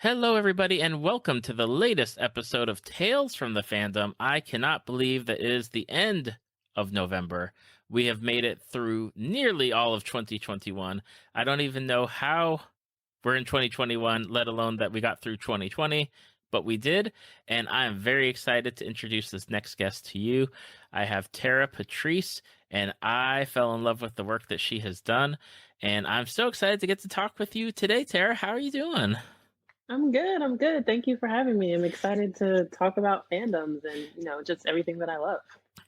Hello, everybody, and welcome to the latest episode of Tales from the Fandom. I cannot believe that it is the end of November. We have made it through nearly all of 2021. I don't even know how we're in 2021, let alone that we got through 2020, but we did, and I am very excited to introduce this next guest to you. I have Tara Patrice, and I fell in love with the work that she has done, and I'm so excited to get to talk with you today, Tara. How are you doing? I'm good. I'm good. Thank you for having me. I'm excited to talk about fandoms and, just everything that I love.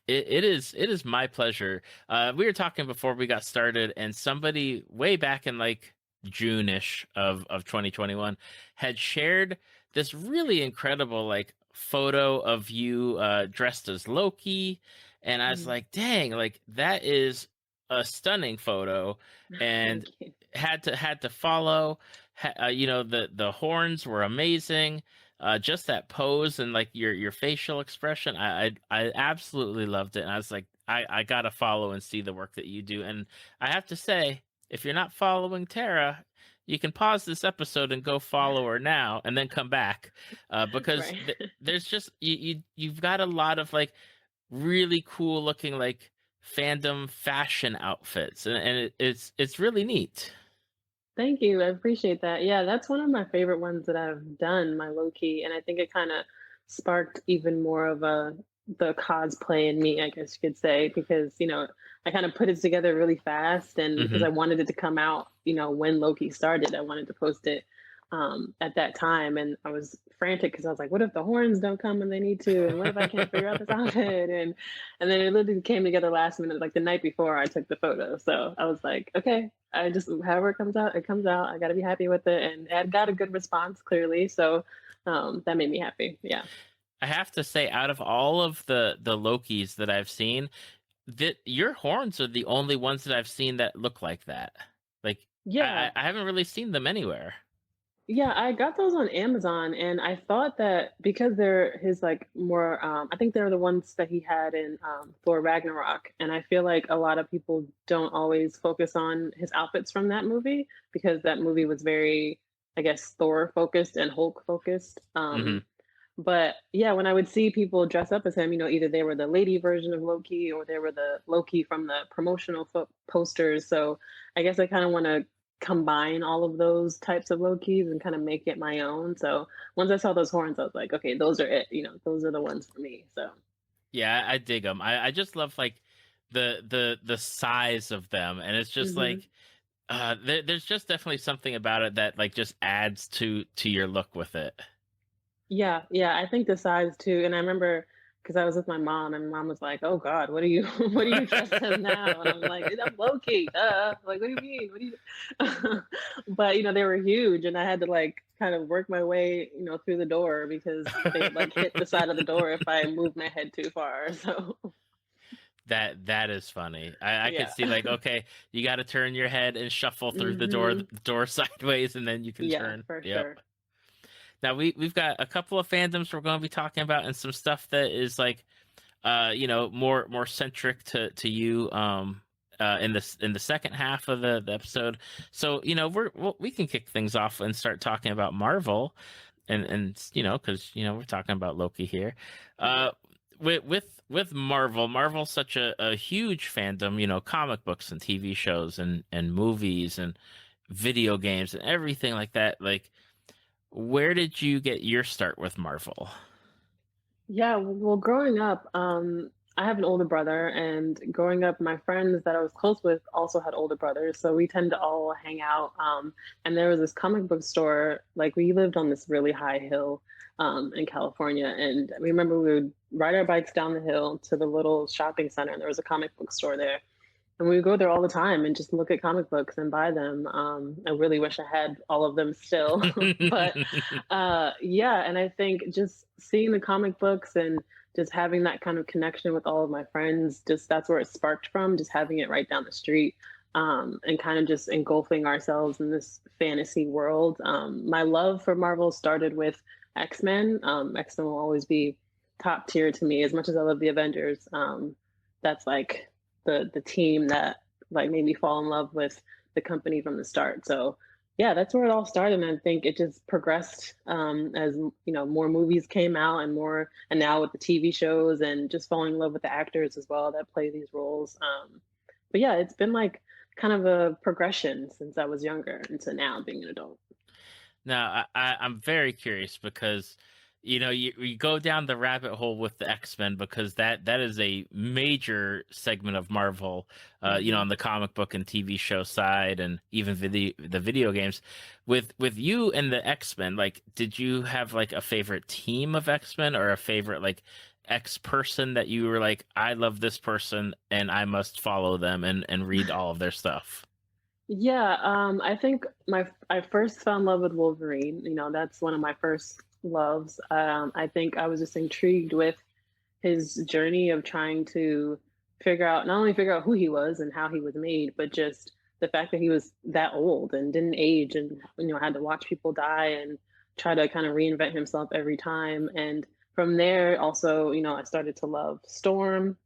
It is my pleasure. We were talking before we got started, and somebody way back in like June-ish of 2021 had shared this really incredible like photo of you dressed as Loki, and I was Mm. like, dang, like that is a stunning photo, Thank and you. had to follow. The horns were amazing. Just that pose and like your facial expression, I absolutely loved it. And I was like, I gotta follow and see the work that you do. And I have to say, if you're not following Tara, you can pause this episode and go follow her now, and then come back, because Right. there's just you've got a lot of like really cool looking like fandom fashion outfits, and it's really neat. Thank you. I appreciate that. Yeah, that's one of my favorite ones that I've done, my low key. And I think it kind of sparked even more of the cosplay in me, I guess you could say, because, I kind of put it together really fast and because I Hmm. wanted it to come out, when Loki started, I wanted to post it at that time. And I was frantic because I was like, what if the horns don't come when they need to? And what if I can't figure out this outfit? And then it literally came together last minute, like the night before I took the photo. So I was like, okay, I just however it comes out, it comes out. I got to be happy with it, and it got a good response clearly. So that made me happy. Yeah, I have to say, out of all of the Lokis that I've seen, that your horns are the only ones that I've seen that look like that. Like yeah, I haven't really seen them anywhere. yeah. I got those on Amazon, and I thought that because they're his like more, I think they're the ones that he had in Thor Ragnarok, and I feel like a lot of people don't always focus on his outfits from that movie because that movie was very, I guess, Thor focused and Hulk focused. Hmm. But yeah, when I would see people dress up as him, either they were the lady version of Loki or they were the Loki from the promotional posters. So I guess I kind of want to combine all of those types of Lokis and kind of make it my own. So once I saw those horns, I was like, okay, those are it. Those are the ones for me. So Yeah, I dig them. I just love like the size of them, and it's just hmm like there's just definitely something about it that like just adds to your look with it. yeah, yeah, I think the size too. And I remember because I was with my mom, and mom was like, "Oh God, what are you, what are you dressed as now?" And I'm like, "I'm low key." Like, what do you mean? What do you? But they were huge, and I had to like kind of work my way, through the door because they would like hit the side of the door if I moved my head too far. So That is funny. I could yeah, see like, okay, you got to turn your head and shuffle through the hmm door sideways, and then you can yeah, turn. for Yep. sure. Now we've got a couple of fandoms we're going to be talking about, and some stuff that is like, more centric to you, in the second half of the episode. So we can kick things off and start talking about Marvel, and because we're talking about Loki here. Yeah. Uh, with Marvel's such a huge fandom. Comic books and TV shows and movies and video games and everything like that. Like, where did you get your start with Marvel? Yeah, well, growing up, I have an older brother, and growing up, my friends that I was close with also had older brothers, so we tend to all hang out. And there was this comic book store, like we lived on this really high hill, in California, and we remember we would ride our bikes down the hill to the little shopping center, and there was a comic book store there. And we would go there all the time and just look at comic books and buy them. I really wish I had all of them still. But yeah, and I think just seeing the comic books and just having that kind of connection with all of my friends, just that's where it sparked from, just having it right down the street. And kind of just engulfing ourselves in this fantasy world. My love for Marvel started with X-Men. X-Men will always be top tier to me as much as I love the Avengers. That's like the team that like made me fall in love with the company from the start. So yeah, that's where it all started. And I think it just progressed as more movies came out and more, and now with the TV shows and just falling in love with the actors as well that play these roles. But yeah, it's been like kind of a progression since I was younger into now being an adult. Now, I'm very curious because you go down the rabbit hole with the X-Men because that is a major segment of Marvel, Hmm. on the comic book and TV show side, and even the video games. With you and the X-Men, like, did you have like a favorite team of X-Men or a favorite like X person that you were like, I love this person and I must follow them and read all of their stuff? Yeah, I think I first fell in love with Wolverine. That's one of my first loves. I think I was just intrigued with his journey of trying to not only figure out who he was and how he was made, but just the fact that he was that old and didn't age and had to watch people die and try to kind of reinvent himself every time. And from there also, I started to love Storm.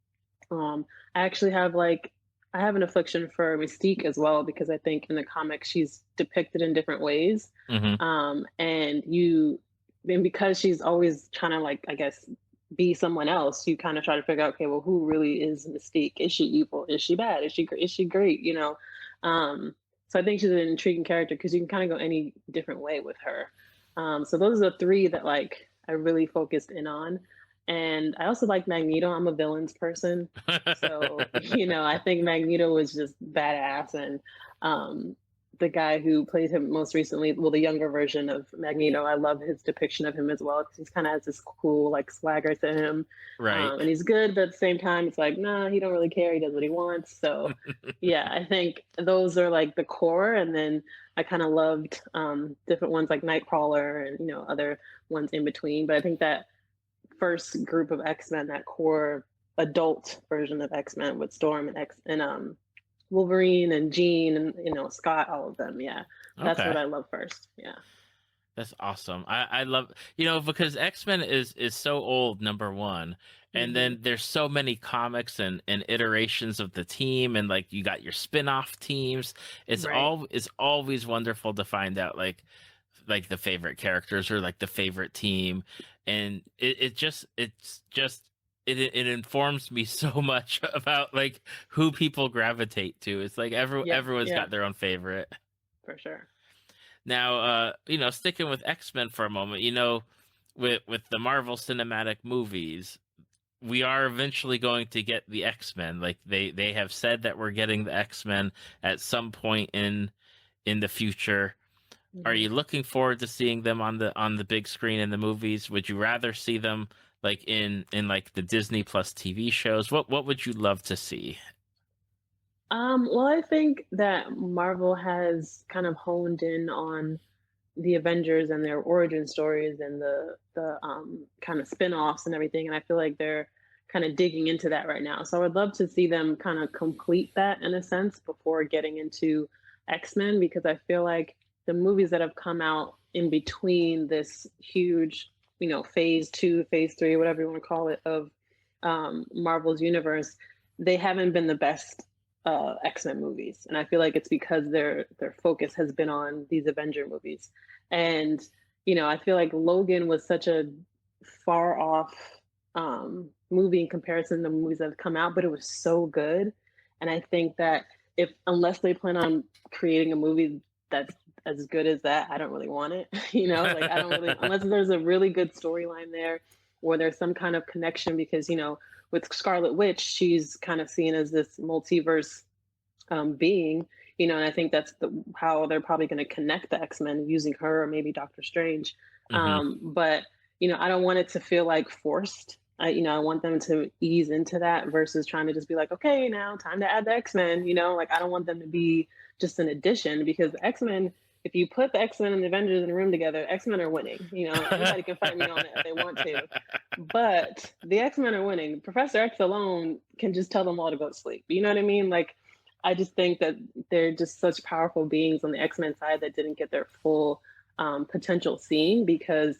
I actually have I have an affliction for Mystique as well because I think in the comics she's depicted in different ways. Hmm. And because she's always trying to I guess be someone else, you kind of try to figure out, okay, well, who really is Mystique? Is she evil? Is she bad? Is she great? Um, so I think she's an intriguing character because you can kind of go any different way with her. So those are the three that I really focused in on. And I also like Magneto. I'm a villains person. So, I think Magneto was just badass. And the guy who played him most recently, well, the younger version of Magneto, I love his depiction of him as well because he's kind of has this cool, swagger to him. Right. And he's good, but at the same time, it's like, nah, he don't really care. He does what he wants. So, yeah, I think those are like the core. And then I kind of loved different ones like Nightcrawler and, other ones in between. But I think that first group of X-Men, that core adult version of X-Men with Storm and X and Wolverine and Jean and Scott, all of them. Yeah, that's what Okay. I love first. Yeah. That's awesome. I love, because X-Men is so old, number one, and Hmm. then there's so many comics and iterations of the team, and like you got your spin-off teams. Right. It's always wonderful to find out like the favorite characters or like the favorite team, and it informs me so much about like who people gravitate to. It's like Yeah. everyone's Yeah. got their own favorite. For sure. Now, sticking with X-Men for a moment, with the Marvel Cinematic movies, we are eventually going to get the X-Men. Like they have said that we're getting the X-Men at some point in the future. Are Hmm. you looking forward to seeing them on the big screen in the movies? Would you rather see them like in like the Disney Plus TV shows? What would you love to see? Well, I think that Marvel has kind of honed in on the Avengers and their origin stories and the kind of spin-offs and everything. And I feel like they're kind of digging into that right now. So I would love to see them kind of complete that in a sense before getting into X-Men because I feel like the movies that have come out in between this huge, phase two, phase three, whatever you want to call it, of Marvel's universe, they haven't been the best X-Men movies, and I feel like it's because their focus has been on these Avenger movies, and I feel like Logan was such a far off movie in comparison to movies that have come out, but it was so good, and I think that if unless they plan on creating a movie that's as good as that, I don't really want it. I don't really unless there's a really good storyline there, or there's some kind of connection because with Scarlet Witch, she's kind of seen as this multiverse being, and I think that's how they're probably going to connect the X-Men using her or maybe Doctor Strange. Hmm. But I don't want it to feel like forced. I want them to ease into that versus trying to just be like, okay, now time to add the X-Men. I don't want them to be just an addition because the X-Men. If you put the X-Men and the Avengers in a room together, X-Men are winning. Anybody can fight me on that if they want to. But the X-Men are winning. Professor X alone can just tell them all to go to sleep. You know what I mean? I just think that they're just such powerful beings on the X-Men side that didn't get their full potential seen because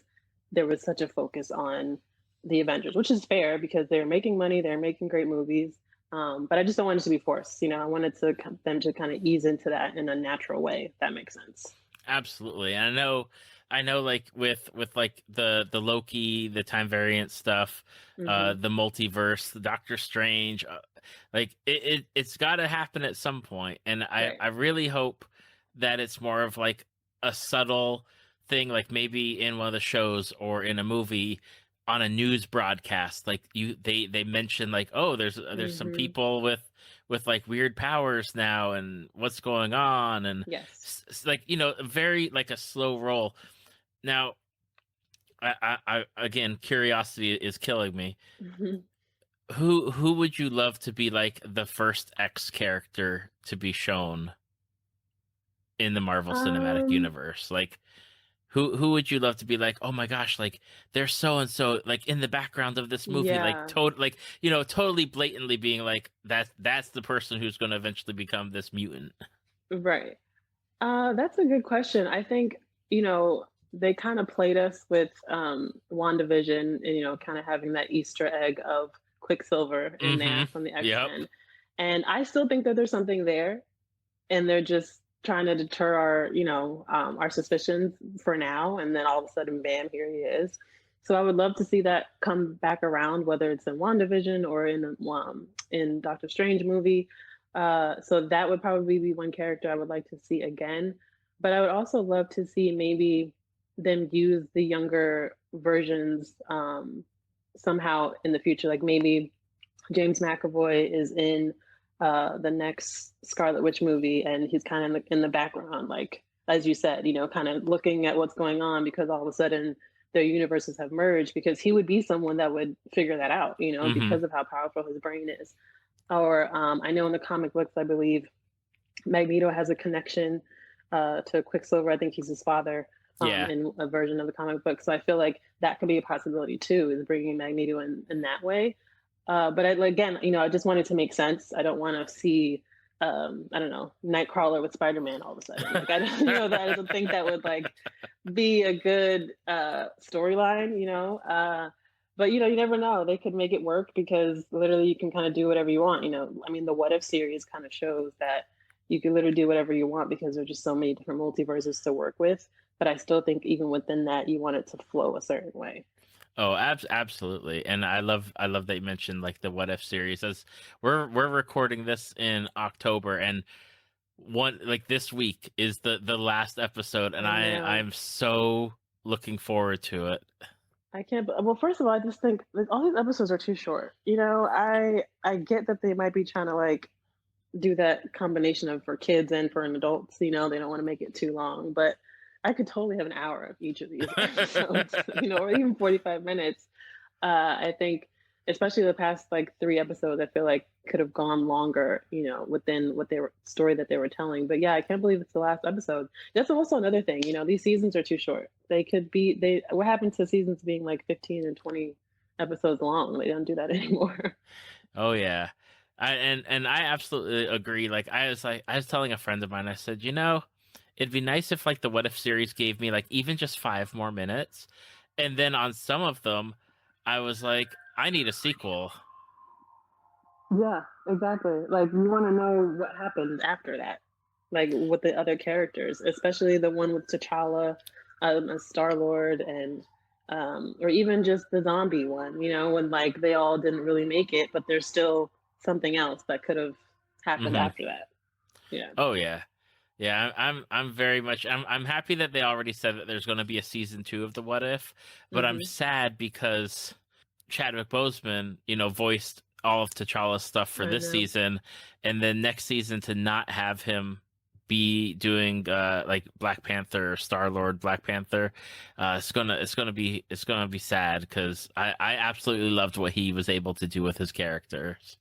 there was such a focus on the Avengers, which is fair because they're making money, they're making great movies. But I just don't want it to be forced. I wanted them to kind of ease into that in a natural way, if that makes sense. Absolutely. And I know like with like the Loki, the time variant stuff, Hmm. the multiverse, the Doctor Strange, like it's got to happen at some point. And Right. I really hope that it's more of like a subtle thing, like maybe in one of the shows or in a movie on a news broadcast, like they mention like, oh, there's some Hmm. people with like weird powers now and what's going on, and Yes. like, you know, very like a slow roll. Now, I again, curiosity is killing me. Mhm. Who would you love to be like the first X character to be shown in the Marvel Cinematic Um, Universe? Like, who would you love to be like, oh my gosh, like there's so and so like in the background of this movie, like yeah, like, you know, totally blatantly being like that's the person who's going to eventually become this mutant. right. That's a good question. I think, they kind of played us with WandaVision and, kind of having that Easter egg of Quicksilver in Mm-hmm. there from the Yep. X-Men. And I still think that there's something there, and they're just trying to deter our suspicions for now, and then all of a sudden, bam, here he is. So I would love to see that come back around, whether it's in WandaVision or in Doctor Strange movie. So that would probably be one character I would like to see again. But I would also love to see maybe them use the younger versions somehow in the future. Like maybe James McAvoy is in the next Scarlet Witch movie, and he's kind of in the background, like as you said, kind of looking at what's going on because all of a sudden their universes have merged. Because he would be someone that would figure that out, Mm-hmm. because of how powerful his brain is. Or I know in the comic books, I believe Magneto has a connection to Quicksilver. I think he's his father Yeah. in a version of the comic book. So I feel like that could be a possibility too, is bringing Magneto in that way. But again, I just want it to make sense. I don't want to see, I don't know, Nightcrawler with Spider-Man all of a sudden. Like I don't, that I don't think that would like be a good storyline. But you never know. They could make it work because literally you can kind of do whatever you want. I mean, the What If series kind of shows that you can literally do whatever you want because there's just so many different multiverses to work with. But I still think even within that, you want it to flow a certain way. Oh, absolutely. And I love that you mentioned like the What If series. As we're recording this in October, and one like this week is the last episode, and I know. I'm so looking forward to it. I can't. Well, first of all, I just think like all these episodes are too short. I get that they might be trying to like do that combination of for kids and for an adults. They don't want to make it too long, but I could totally have an hour of each of these episodes. Or even 45 minutes. I think, especially the past like three episodes, I feel like could have gone longer, within what they were story that they were telling. But yeah, I can't believe it's the last episode. That's also another thing. These seasons are too short. They could be they. What happened to seasons being like 15 and 20 episodes long? They don't do that anymore. Oh yeah. And I absolutely agree. Like I was telling a friend of mine, I said, you know, it'd be nice if like the What If series gave me like even just 5 more minutes. And then on some of them, I was like, I need a sequel. Yeah, exactly. Like you want to know what happens after that, like with the other characters, especially the one with T'Challa, as Star Lord, and or even just the zombie one. When like they all didn't really make it, but there's still something else that could have happened Hmm. after that. Yeah. Oh yeah. Yeah, I'm very much I'm happy that they already said that there's going to be a season 2 of the What If, but I'm Hmm. sad because Chadwick Boseman, you know, voiced all of T'Challa's stuff for I this know. season, and then next season to not have him be doing like Black Panther or Star Lord Black Panther, it's gonna be sad because I absolutely loved what he was able to do with his characters.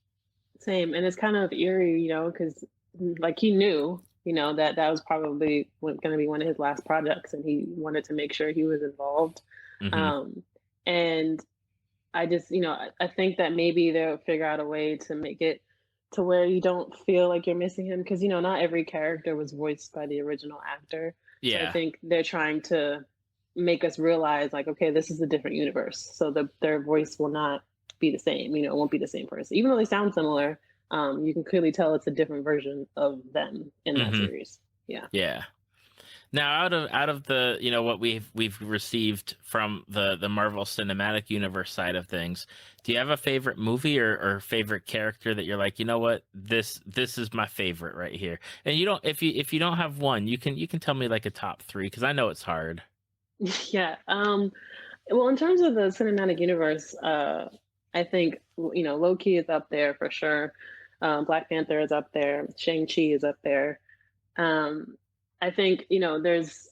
Same, and it's kind of eerie, because like he knew, that that was probably going to be one of his last projects, and he wanted to make sure he was involved. Hmm. Um, and I just, I think that maybe they'll figure out a way to make it to where you don't feel like you're missing him, because not every character was voiced by the original actor. So I Yeah. think they're trying to make us realize, like, okay, this is a different universe, so their voice will not be the same. It won't be the same person, even though they sound similar. You can clearly tell it's a different version of them in that Hmm. series. Yeah. Yeah. Now, out of the what we've received from the Marvel Cinematic Universe side of things, do you have a favorite movie or favorite character that you're like, you know what, this is my favorite right here? And you don't if you don't have one, you can tell me like a top three because I know it's hard. Yeah. Well, in terms of the cinematic universe, I think Loki is up there for sure. Black Panther is up there. Shang-Chi is up there. Um, I think there's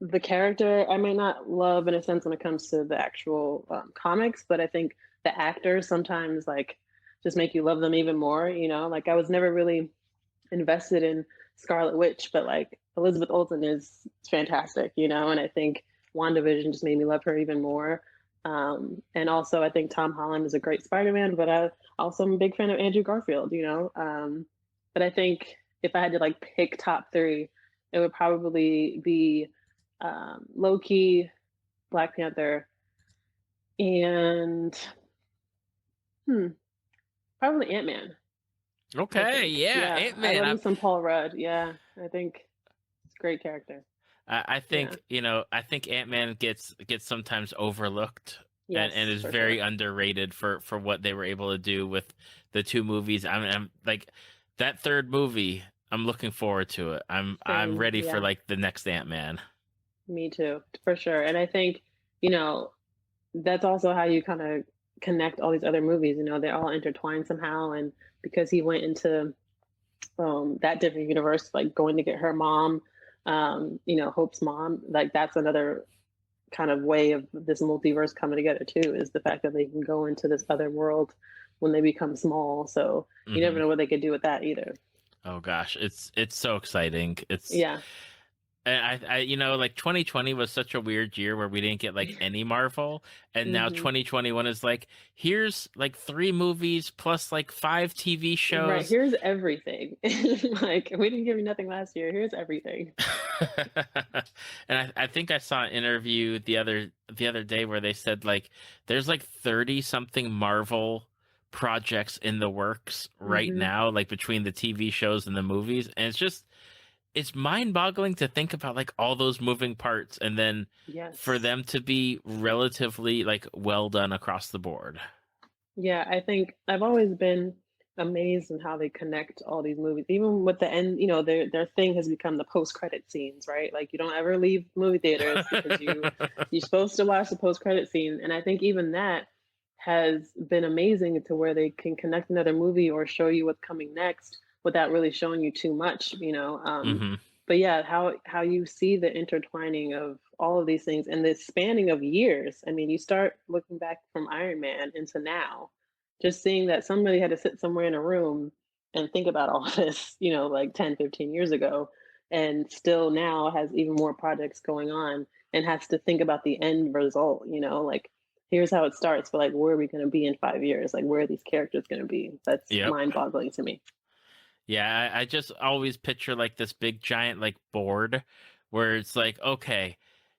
the character I may not love in a sense when it comes to the actual comics, but I think the actors sometimes like just make you love them even more. Like I was never really invested in Scarlet Witch, but like Elizabeth Olsen is fantastic, and I think WandaVision just made me love her even more. And also, I think Tom Holland is a great Spider-Man, but I also am a big fan of Andrew Garfield. But I think if I had to like pick top three, it would probably be Loki, Black Panther, and hmm, probably Ant-Man. I Okay, think, yeah, yeah, Ant I Man. love me some Paul Rudd. Yeah, I think it's a great character. I Yeah. think I think Ant Man gets sometimes overlooked and Yes, is for very sure. underrated for what they were able to do with the two movies. I'm like that third movie. I'm looking forward to it. I'm Same. ready for Yeah, like the next Ant Man. me too, for sure. And I think, you know, that's also how you kind of connect all these other movies. They're all intertwined somehow. And because he went into that different universe, like going to get her mom, Hope's mom, like that's another kind of way of this multiverse coming together too, is the fact that they can go into this other world when they become small. So you never Hmm. know what they could do with that either. Oh gosh, it's so exciting. It's Yeah. and like 2020 was such a weird year where we didn't get like any Marvel, and now Hmm. 2021 is like here's like three movies plus like five TV Right. shows. Here's everything. Like, we didn't give you nothing last year. Here's everything. And I think I saw an interview the other day where they said like there's like 30 something Marvel projects in the works right Hmm. now, like between the TV shows and the movies, and it's mind-boggling to think about like all those moving parts and then for Yes. them to be relatively like well done across the board. Yeah, I think I've always been amazed in how they connect all these movies. Even with the end, their thing has become the post-credit scenes, right? Like you don't ever leave movie theaters because you're supposed to watch the post-credit scene. And I think even that has been amazing to where they can connect another movie or show you what's coming next without really showing you too much. Hmm. But yeah, how you see the intertwining of all of these things and the spanning of years. I mean, you start looking back from Iron Man into now, just seeing that somebody had to sit somewhere in a room and think about all of this, like 10, 15 years ago, and still now has even more projects going on and has to think about the end result, like here's how it starts, but like where are we going to be in 5 years? Like where are these characters going to be? That's Yep. mind boggling to me. Yeah, I just always picture like this big giant like board where it's like, okay,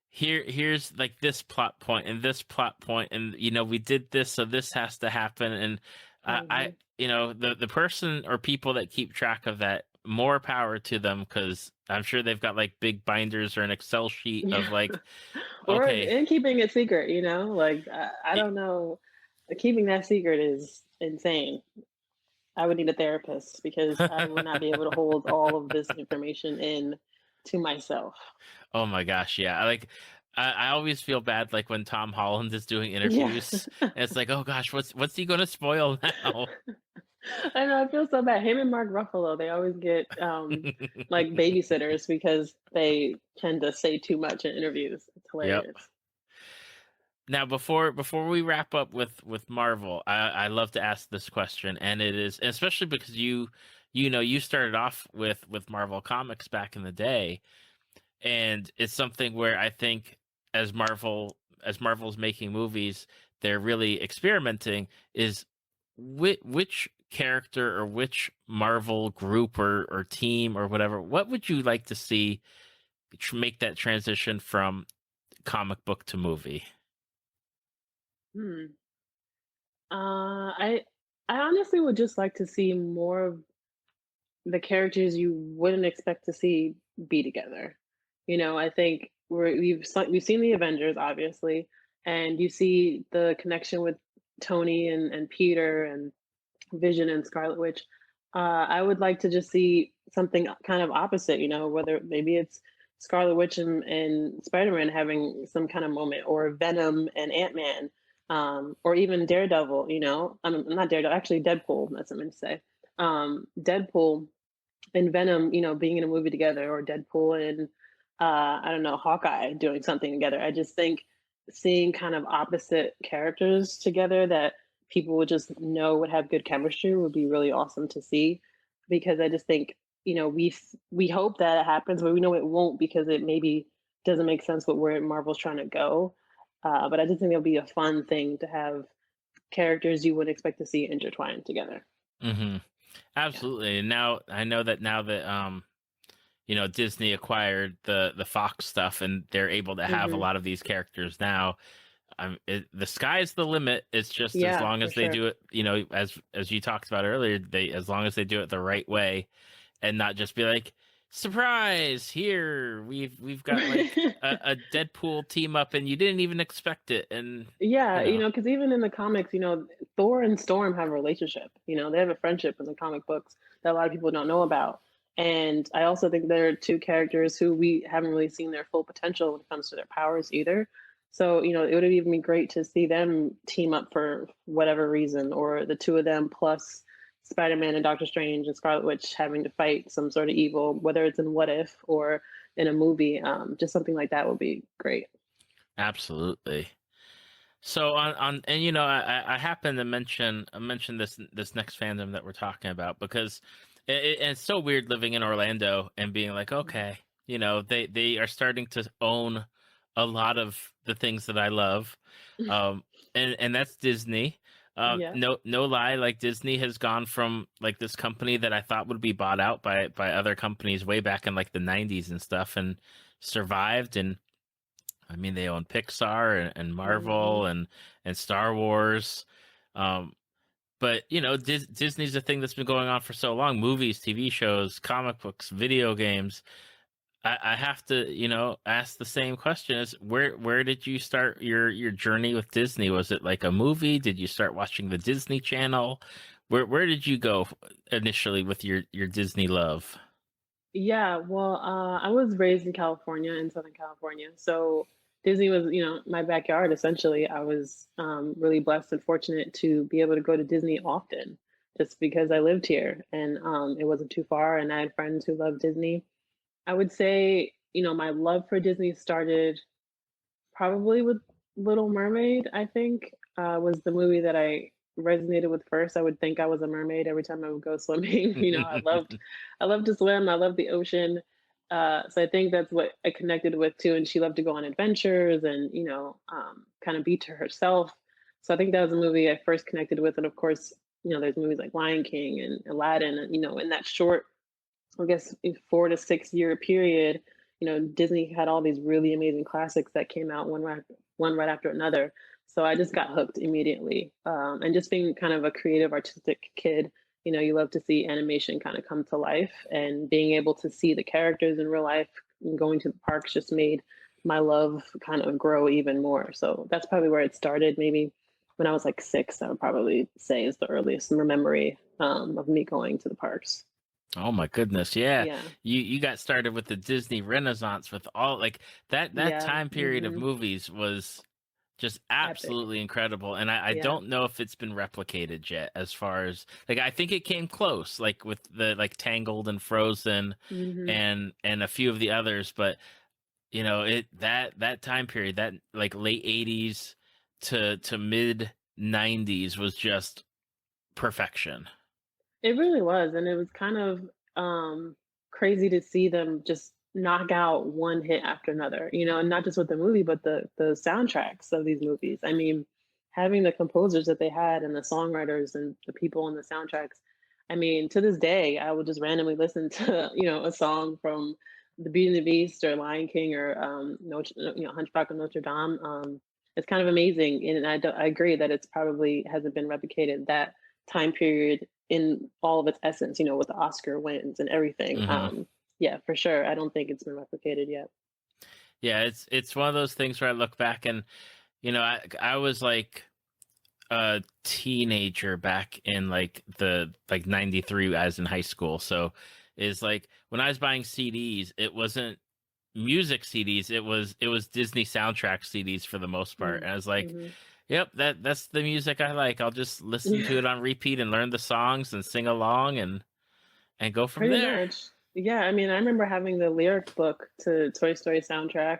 here's like this plot point and this plot point, and we did this, so this has to happen. And I Hmm. the person or people that keep track of that, more power to them, because I'm sure they've got like big binders or an Excel sheet of Yeah. like, Or okay, and keeping it secret, like I don't know, keeping that secret is insane. I would need a therapist because I would not be able to hold all of this information in to myself. oh my gosh, yeah. Like I always feel bad like when Tom Holland is doing Yeah. interviews and it's like, oh gosh, what's he gonna spoil now? I know, I feel so bad. Him and Mark Ruffalo, they always get like babysitters because they tend to say too much in interviews. It's Yep. hilarious. Now, before we wrap up with Marvel, I love to ask this question, and it is especially because you started off with Marvel Comics back in the day, and it's something where I think as Marvel's making movies, they're really experimenting. Is which character or which Marvel group or team or whatever? What would you like to see make that transition from comic book to movie? Hmm. I honestly would just like to see more of the characters you wouldn't expect to see be together. I think we've seen the Avengers, obviously, and you see the connection with Tony and Peter and Vision and Scarlet Witch. I would like to just see something kind of opposite, whether maybe it's Scarlet Witch and Spider Man having some kind of moment, or Venom and Ant Man, or even Daredevil. Not Daredevil, actually Deadpool. That's what I meant to say. Deadpool and Venom, being in a movie together, or Deadpool and I don't know, Hawkeye doing something together. I just think seeing kind of opposite characters together that people would just know would have good chemistry would be really awesome to see. Because I just think, we hope that it happens, but we know it won't because it maybe doesn't make sense with where Marvel's trying to go. But I just think it'll be a fun thing to have characters you wouldn't expect to see intertwined together. Hmm. Yeah. Absolutely. And now I know that now that Disney acquired the Fox stuff, and they're able to have a Hmm. lot of these characters now. The sky's the limit. It's just as Yeah, long for as they sure. do it, as you talked about earlier, they as long as they do it the right way, and not just be like, surprise, here we've got like a Deadpool team up, and you didn't even expect it, and Yeah, you know, because even in the comics, Thor and Storm have a relationship. They have a friendship in the comic books that a lot of people don't know about. And I also think there are two characters who we haven't really seen their full potential when it comes to their powers either. So, it would have even been great to see them team up for whatever reason, or the two of them plus Spider-Man and Doctor Strange and Scarlet Witch having to fight some sort of evil, whether it's in What If or in a movie. Just something like that would be great. absolutely. So and I happen to mention this next fandom that we're talking about because it's so weird living in Orlando and being like, okay, they are starting to own a lot of the things that I love, um, and that's Disney. Yeah. No lie, like Disney has gone from like this company that I thought would be bought out by other companies way back in like the '90s and stuff, and survived. And I mean, they own Pixar and Hmm. Marvel and Star Wars. Um, but Disney's a thing that's been going on for so long: movies, TV shows, comic books, video games. I have to, ask the same question: is where did you start your journey with Disney? Was it like a movie? Did you start watching the Disney Channel? Where did you go initially with your Disney love? Yeah, well, I was raised in California, in Southern California. So Disney was, my backyard essentially. I was really blessed and fortunate to be able to go to Disney often just because I lived here and it wasn't too far and I had friends who loved Disney. I would say, my love for Disney started probably with Little Mermaid, I think, was the movie that I resonated with first. I would think I was a mermaid every time I would go swimming. I loved to swim. I loved the ocean. So I think that's what I connected with too. And she loved to go on adventures and, kind of be to herself. So I think that was a movie I first connected with. And of course, there's movies like Lion King and Aladdin, and, in that short, I guess, a 4 to 6 year period, Disney had all these really amazing classics that came out one right after another. So I just got hooked immediately. And just being kind of a creative, artistic kid, you love to see animation kind of come to life, and being able to see the characters in real life and going to the parks just made my love kind of grow even more. So that's probably where it started. Maybe when I was like 6, I would probably say is the earliest memory of me going to the parks. Oh my goodness, yeah. Yeah. You got started with the Disney Renaissance with all like that Yeah, time period of mhm, movies was just epic. absolutely incredible. And I Yeah, don't know if it's been replicated yet as far as like I think it came close, like with the like Tangled and Frozen mhm. and a few of the others, but that time period, that like late '80s to mid '90s was just perfection. It really was, and it was kind of, crazy to see them just knock out one hit after another, and not just with the movie, but the soundtracks of these movies. I mean, having the composers that they had and the songwriters and the people on the soundtracks. I mean, to this day, I will just randomly listen to, a song from The Beauty and the Beast or Lion King or, Hunchback of Notre Dame. It's kind of amazing, and I agree that it's probably hasn't been replicated, that time period in all of its essence, with the Oscar wins and everything. Hmm. Yeah, for sure. I don't think it's been replicated yet. Yeah, it's one of those things where I look back and I was like a teenager back in like the like 93 as in high school. So is like when I was buying CDs, it wasn't music CDs, it was Disney soundtrack CDs for the most part. Mm, And I was like, mhm. yep, that's the music I like. I'll just listen to it on repeat and learn the songs and sing along and go from Pretty there. much. Yeah, I mean, I remember having the lyric book to Toy Story soundtrack.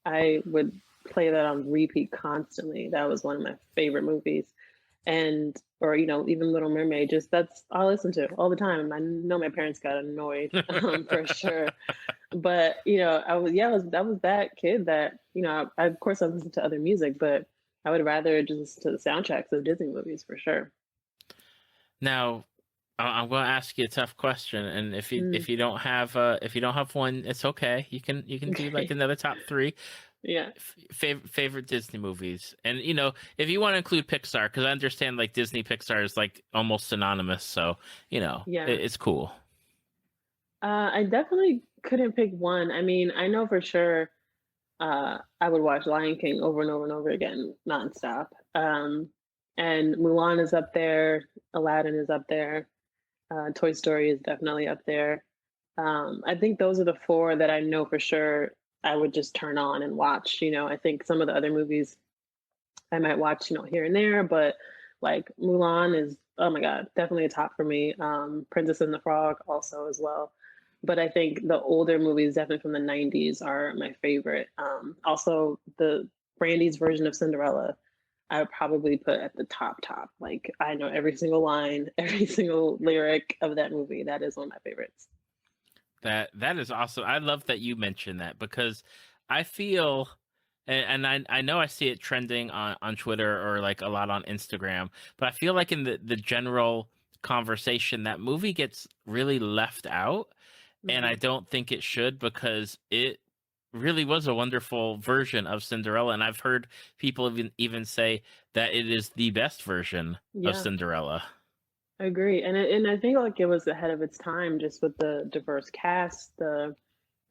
I would play that on repeat constantly. That was one of my favorite movies. And or even Little Mermaid. Just that's all I listen to all the time. I know my parents got annoyed for sure, but I was yeah, I was that kid that I of course I listened to other music, but I would rather just listen to the soundtracks of Disney movies for sure. Now, I'm going to ask you a tough question, and Mm, if you don't have one, it's okay. You can do like okay, another top three yeah, favorite Disney movies, and if you want to include Pixar, because I understand like Disney Pixar is like almost synonymous, so yeah. it's cool. I definitely couldn't pick one. I mean, I know for sure I would watch Lion King over and over and over again, nonstop. And Mulan is up there, Aladdin is up there, Toy Story is definitely up there. I think those are the four that I know for sure I would just turn on and watch. I think some of the other movies I might watch, here and there, but like Mulan is, oh my God, definitely a top for me. Princess and the Frog also as well. But I think the older movies, definitely from the 90s, are my favorite. Also, the Brandy's version of Cinderella, I would probably put at the top. Like, I know every single line, every single lyric of that movie. That is one of my favorites. That is awesome. I love that you mentioned that because I feel, and I know I see it trending on Twitter or like a lot on Instagram, but I feel like in the general conversation that movie gets really left out, and I Mhm. don't think it should because it really was a wonderful version of Cinderella, and I've heard people even say that it is the best version of Yeah. Cinderella. I agree, and I think like it was ahead of its time, just with the diverse cast, the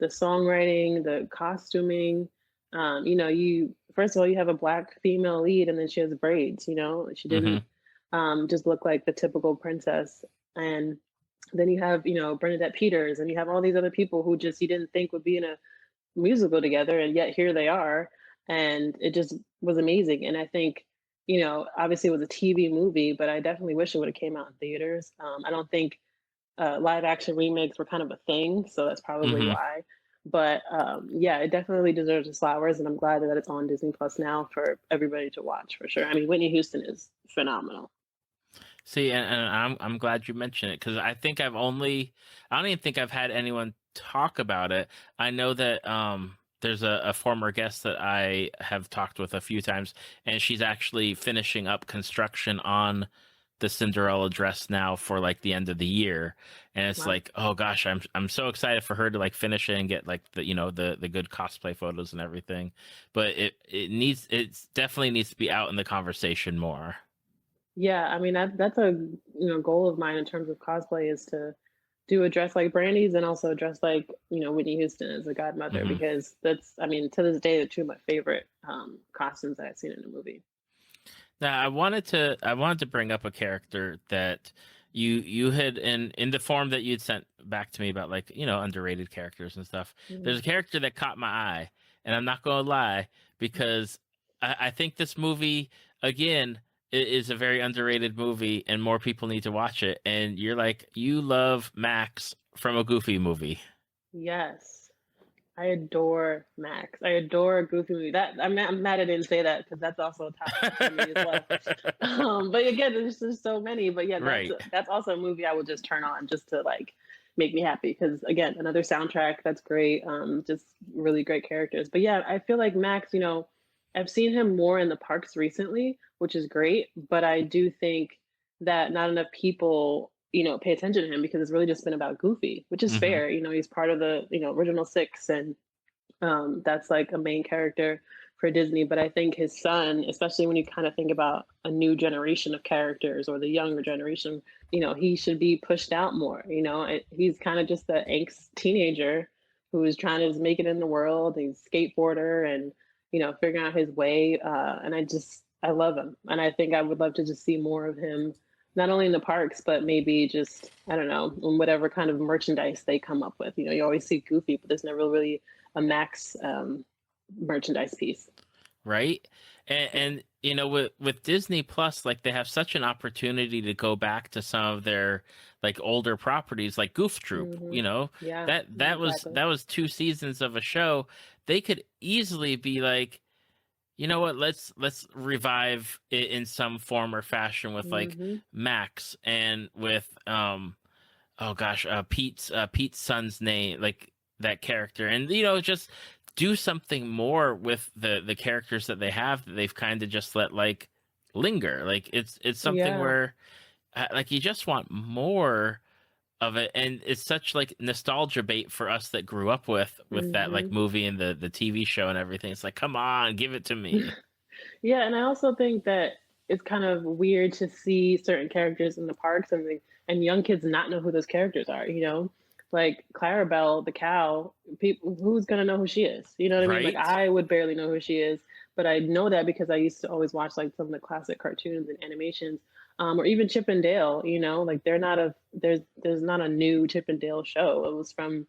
songwriting, the costuming. You first of all you have a black female lead, and then she has braids. She Hmm. didn't just look like the typical princess. And then you have Bernadette Peters, and you have all these other people who just you didn't think would be in a musical together, and yet here they are, and it just was amazing. And I think obviously it was a TV movie, but I definitely wish it would have came out in theaters. I don't think live action remakes were kind of a thing, so that's probably Hmm. why. But yeah, it definitely deserves its flowers, and I'm glad that it's on Disney Plus now for everybody to watch for sure. I mean, Whitney Houston is phenomenal. See, and I'm glad you mentioned it because I don't even think I've had anyone talk about it. I know that there's a former guest that I have talked with a few times, and she's actually finishing up construction on the Cinderella dress now for like the end of the year. And it's Wow. like, oh gosh, I'm so excited for her to like finish it and get like the good cosplay photos and everything. But it definitely needs to be out in the conversation more. Yeah, I mean that's a goal of mine in terms of cosplay is to do a dress like Brandy's and also dress like Whitney Houston as a godmother, Hmm. because that's, I mean, to this day they're two of my favorite costumes that I've seen in a movie. Now, I wanted to bring up a character that you had in the form that you'd sent back to me about like underrated characters and stuff. Mhm. There's a character that caught my eye, and I'm not going to lie because I think this movie again is a very underrated movie, and more people need to watch it. And you're like you love Max from a Goofy movie. Yes, I adore Max. I adore a Goofy movie. That I'm mad I didn't say that because that's also a top one for me as well. But again, there's just so many. But yeah, that's Right. that's also a movie I will just turn on just to like make me happy, because again, another soundtrack that's great. Just really great characters. But yeah, I feel like Max. I've seen him more in the parks recently, which is great. But I do think that not enough people pay attention to him because it's really just been about Goofy, which is Hmm. fair. He's part of the original six, and that's like a main character for Disney. But I think his son, especially when you kind of think about a new generation of characters or the younger generation, he should be pushed out more. He's kind of just the angst teenager who's trying to just make it in the world. He's a skateboarder and, figuring out his way. And I love him. And I think I would love to just see more of him, not only in the parks, but maybe just, I don't know, in whatever kind of merchandise they come up with. You always see Goofy, but there's never really a Max merchandise piece. Right? Yeah. And with Disney Plus, like they have such an opportunity to go back to some of their like older properties like Goof Troop, Yeah, that exactly. was 2 seasons of a show. They could easily be like, you know what, let's revive it in some form or fashion with like Hmm. Max and with oh gosh, Pete's son's name, like that character, and just do something more with the characters that they have that they've kind of just let like linger. Like it's something Yeah. where like you just want more of it, and it's such like nostalgia bait for us that grew up with that like Hmm. movie and the TV show and everything. It's like, come on, give it to me. Yeah, and I also think that it's kind of weird to see certain characters in the parks and young kids not know who those characters are, Like Clarabelle, the cow, people who's gonna know who she is? You know what I mean? Like Right? I would barely know who she is, but I know that because I used to always watch like some of the classic cartoons and animations. Or even Chip and Dale, like there's not a new Chip and Dale show. It was from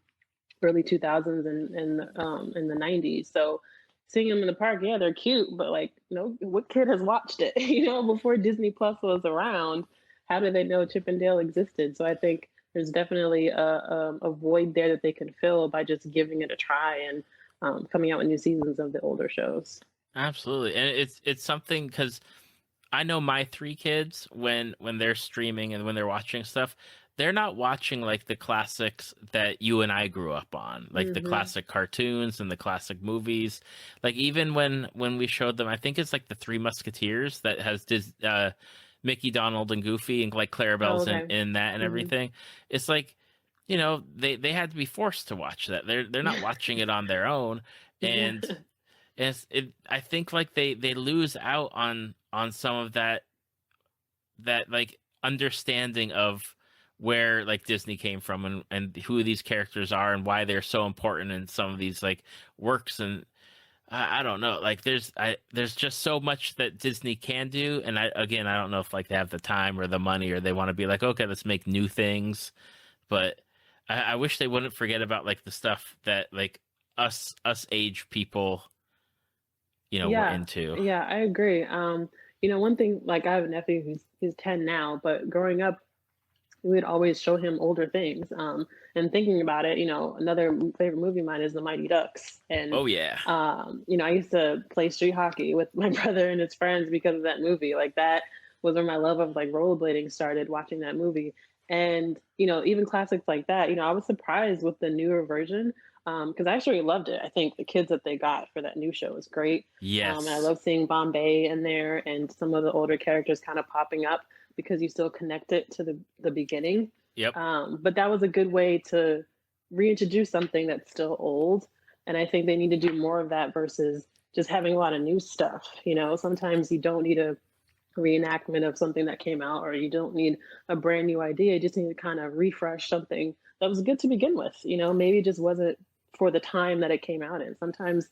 early 2000s and in the 90s. So seeing them in the park, yeah, they're cute, but like, what kid has watched it? Before Disney Plus was around, how did they know Chip and Dale existed? So I think there's definitely a void there that they can fill by just giving it a try and coming out with new seasons of the older shows. Absolutely. And it's something because I know my 3 kids when they're streaming and when they're watching stuff, they're not watching like the classics that you and I grew up on, like the Hmm. classic cartoons and the classic movies. Like even when we showed them, I think it's like the Three Musketeers that has Mickey, Donald, and Goofy, and like Oh, Clarabelle's in okay. in that and Hmm. everything. It's like they had to be forced to watch that. They're not watching it on their own, Yeah. and I think like they lose out on some of that like understanding of where like Disney came from and who these characters are and why they're so important in some of these like works. And I don't know, like there's just so much that Disney can do, and I don't know if like they have the time or the money or they want to be like, okay, let's make new things. But I wish they wouldn't forget about like the stuff that like us age people were Yeah, into. yeah, I agree. One thing, like I have a nephew who's 10 now, but growing up, we would always show him older things. And thinking about it, another favorite movie of mine is The Mighty Ducks. And, Oh yeah. I used to play street hockey with my brother and his friends because of that movie. Like that was where my love of like rollerblading started watching that movie. And, even classics like that, I was surprised with the newer version because I actually loved it. I think the kids that they got for that new show was great. And I Yes. love seeing Bombay in there and some of the older characters kind of popping up because you still connect it to the beginning. Yep. But that was a good way to reintroduce something that's still old. And I think they need to do more of that versus just having a lot of new stuff. Sometimes you don't need a reenactment of something that came out, or you don't need a brand new idea. You just need to kind of refresh something that was good to begin with. Maybe it just wasn't for the time that it came out in. Sometimes,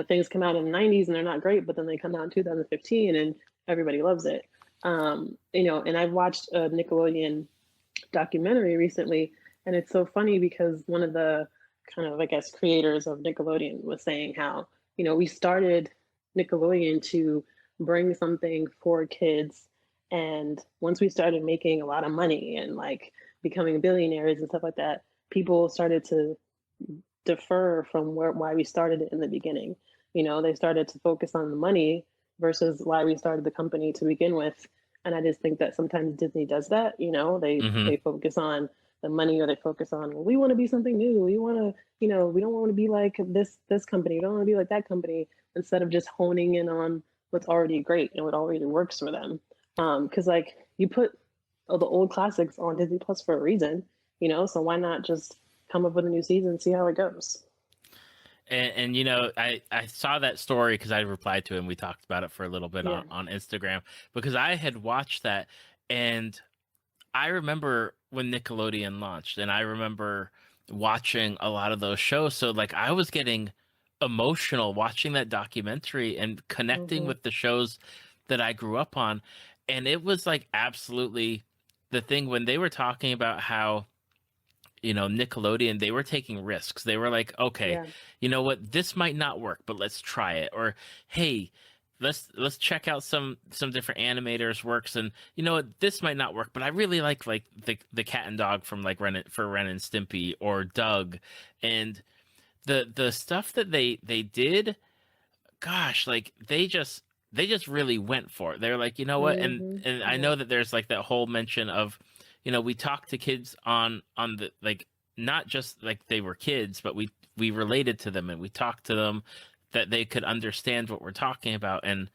things come out in the 90s and they're not great, but then they come out in 2015 and everybody loves it. And I've watched a Nickelodeon documentary recently, and it's so funny because one of the kind of, I guess, creators of Nickelodeon was saying how, we started Nickelodeon to bring something for kids. And once we started making a lot of money and like becoming billionaires and stuff like that, people started to defer from why we started it in the beginning. They started to focus on the money versus why we started the company to begin with. And I just think that sometimes Disney does that. Hmm. They focus on the money, or they focus on, well, we want to be something new. We want to, we don't want to be like this company. We don't want to be like that company. Instead of just honing in on what's already great and what already works for them. Because like you put all the old classics on Disney Plus for a reason. So why not just come up with a new season and see how it goes? And I saw that story because I replied to him. We talked about it for a little bit Yeah. on Instagram because I had watched that, and I remember when Nickelodeon launched, and I remember watching a lot of those shows. So like I was getting emotional watching that documentary and connecting Hmm. with the shows that I grew up on. And it was like absolutely the thing when they were talking about how, Nickelodeon, they were taking risks. They were like, okay, Yeah. you know what, this might not work, but let's try it. Or hey, let's check out some different animators works, and you know what, this might not work, but I really like the cat and dog from like Ren and Stimpy or Doug, and the stuff that they did, gosh, like they just really went for it. They're like, you know what, Hmm. and I Yeah. know that there's like that whole mention of, we talk to kids on the like, not just like they were kids, but we related to them and we talked to them that they could understand what we're talking about. And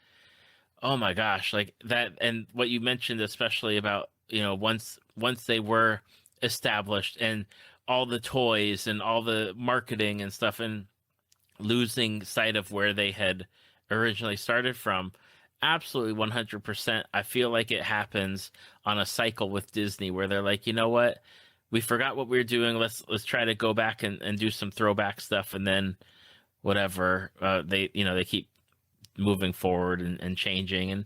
oh my gosh, like that, and what you mentioned, especially about, once they were established and all the toys and all the marketing and stuff, and losing sight of where they had originally started from. Absolutely 100%. I feel like it happens on a cycle with Disney where they're like, you know what? We forgot what we were doing. Let's try to go back and do some throwback stuff, and then whatever, they keep moving forward and changing, and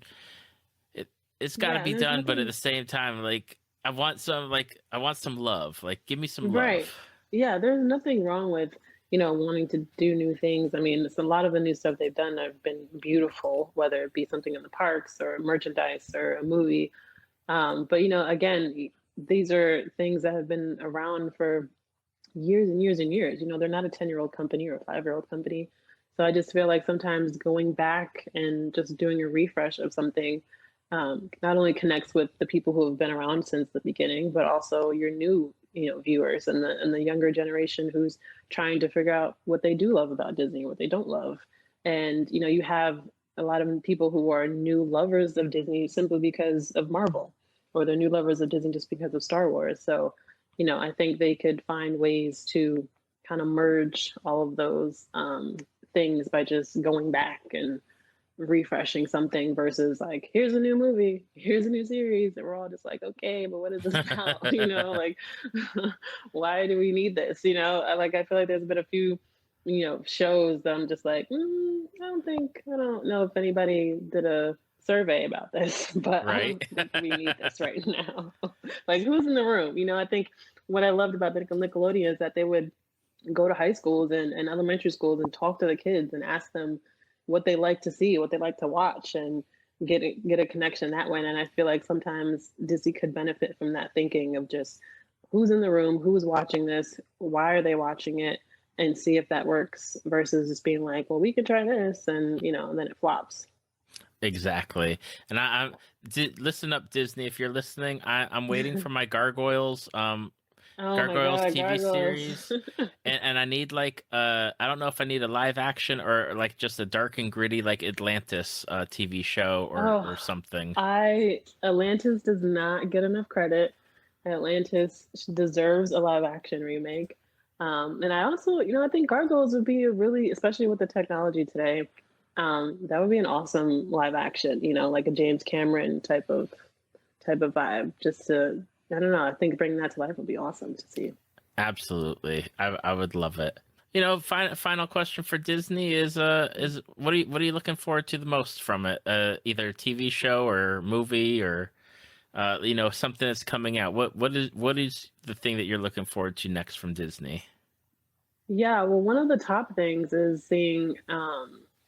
it it's got to Yeah. And be there's done. But at the nothing. same time, like I want some love. Like give me some love. Right. Yeah, there's nothing wrong with, wanting to do new things. I mean, it's a lot of the new stuff they've done have been beautiful, whether it be something in the parks or merchandise or a movie. But again, these are things that have been around for years and years and years. They're not a 10-year-old company or a 5-year-old company. So I just feel like sometimes going back and just doing a refresh of something not only connects with the people who have been around since the beginning, but also your new, viewers and the younger generation who's trying to figure out what they do love about Disney, what they don't love. And you have a lot of people who are new lovers of Disney simply because of Marvel, or they're new lovers of Disney just because of Star Wars. So I think they could find ways to kind of merge all of those things by just going back and refreshing something versus like, here's a new movie, here's a new series. And we're all just like, okay, but what is this about? Like, why do we need this? I feel like there's been a few, shows that I'm just like, I don't know if anybody did a survey about this, but I Right. don't think we need this right now. Like, who's in the room? I think what I loved about Nickelodeon is that they would go to high schools and elementary schools and talk to the kids and ask them what they like to see, what they like to watch, and get a connection that way. And I feel like sometimes Disney could benefit from that thinking of just who's in the room, who's watching this, why are they watching it, and see if that works versus just being like, well, we could try this, and then it flops. Exactly. And listen up, Disney. If you're listening, I'm waiting for my Oh my Gargoyles God, TV gargoyles. series, and I need like I don't know if I need a live action or like just a dark and gritty like Atlantis TV show or Oh, something. I Atlantis does not get enough credit. Atlantis deserves a live action remake. And I also, I think Gargoyles would be a really, especially with the technology today, that would be an awesome live action, like a James Cameron type of vibe. Just to, I don't know, I think bringing that to life would be awesome to see. Absolutely, I would love it. Final question for Disney is what are you looking forward to the most from it? Either TV show or movie or something that's coming out. What is the thing that you're looking forward to next from Disney? Yeah, well, one of the top things is seeing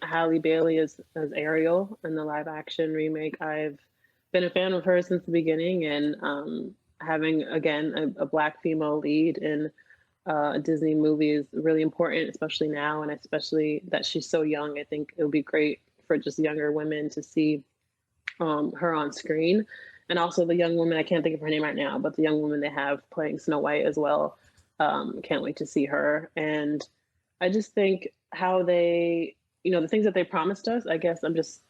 Halle Bailey as Ariel in the live action remake. I've been a fan of her since the beginning, and having again a black female lead in a Disney movie is really important, especially now, and especially that she's so young. I think it would be great for just younger women to see her on screen, and also the young woman. I can't think of her name right now, but the young woman they have playing Snow White as well. Can't wait to see her. And I just think how they, the things that they promised us. I guess I'm just,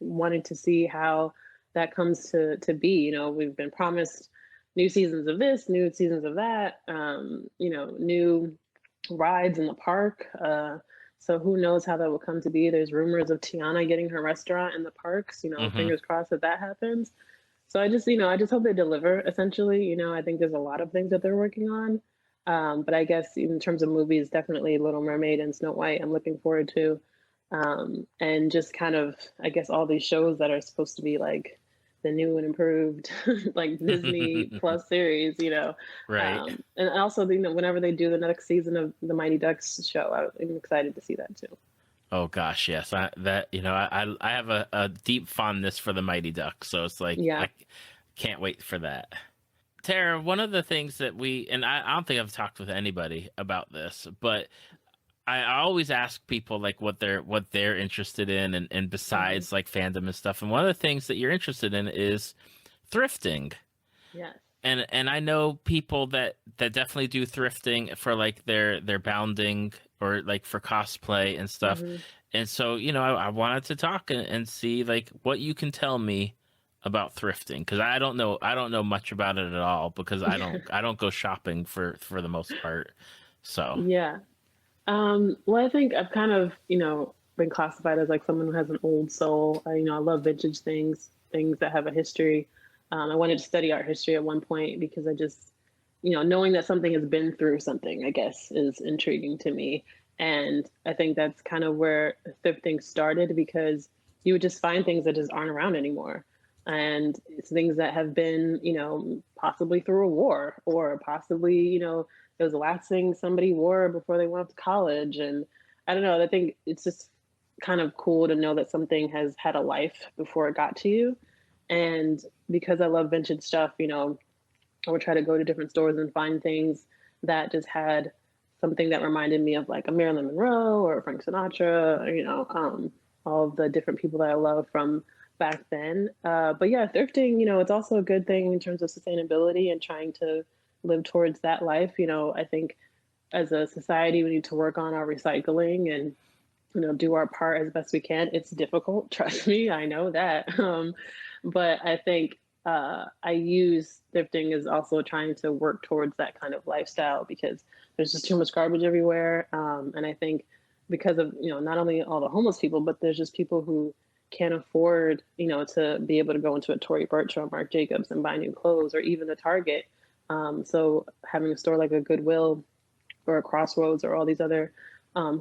wanting to see how that comes to be. We've been promised new seasons of this, new seasons of that. New rides in the park. So who knows how that will come to be? There's rumors of Tiana getting her restaurant in the parks. Hmm. Fingers crossed that happens. So I just hope they deliver. Essentially, I think there's a lot of things that they're working on. But I guess in terms of movies, definitely Little Mermaid and Snow White, I'm looking forward to. And just kind of, I guess, all these shows that are supposed to be like the new and improved, like Disney Plus series, Right. And also, whenever they do the next season of the Mighty Ducks show, I'm excited to see that too. Oh gosh, yes. I have a deep fondness for the Mighty Ducks, so it's like Yeah. I can't wait for that. Tara, one of the things that I don't think I've talked with anybody about this, but I always ask people like what they're interested in, and Hmm. besides like fandom and stuff. And one of the things that you're interested in is thrifting. Yes. And I know people that definitely do thrifting for like their bounding or like for cosplay and stuff. Hmm. And so, I wanted to talk and see like what you can tell me about thrifting, because I don't know much about it at all, because I don't go shopping for the most part. So, Yeah. Well, I think I've kind of, been classified as like someone who has an old soul. I love vintage things, things that have a history. I wanted to study art history at one point because I just, knowing that something has been through something, I guess, is intriguing to me. And I think that's kind of where thrifting started, because you would just find things that just aren't around anymore. And it's things that have been, possibly through a war, or possibly, it was the last thing somebody wore before they went off to college. And I don't know, I think it's just kind of cool to know that something has had a life before it got to you. And because I love vintage stuff, I would try to go to different stores and find things that just had something that reminded me of like a Marilyn Monroe or Frank Sinatra, or, all of the different people that I love from back then. But yeah, thrifting, it's also a good thing in terms of sustainability and trying to live towards that life. I think as a society, we need to work on our recycling and do our part as best we can. It's difficult, trust me, I know that. But I think I use thrifting as also trying to work towards that kind of lifestyle, because there's just too much garbage everywhere. And I think because of not only all the homeless people, but there's just people who can't afford to be able to go into a Tory Burch or a Marc Jacobs and buy new clothes, or even a Target. So having a store like a Goodwill or a Crossroads or all these other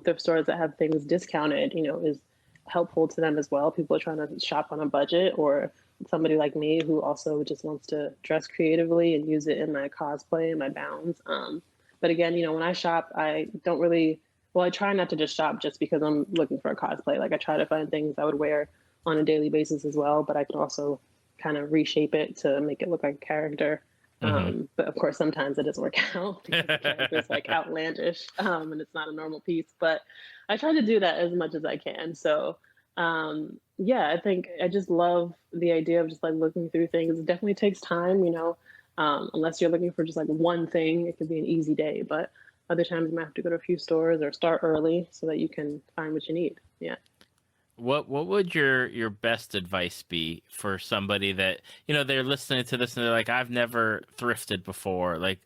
thrift stores that have things discounted, is helpful to them as well. People are trying to shop on a budget, or somebody like me who also just wants to dress creatively and use it in my cosplay and my bounds. But again, when I shop, I don't really, well, I try not to just shop just because I'm looking for a cosplay. Like I try to find things I would wear on a daily basis as well, but I can also kind of reshape it to make it look like a character. hmm. But of course, sometimes it doesn't work out because the character is like outlandish, and it's not a normal piece. But I try to do that as much as I can. So yeah, I think I just love the idea of just like looking through things. It definitely takes time, unless you're looking for just like one thing, it could be an easy day. But other times you might have to go to a few stores or start early so that you can find what you need. Yeah. What would your best advice be for somebody that, they're listening to this and they're like, I've never thrifted before. Like,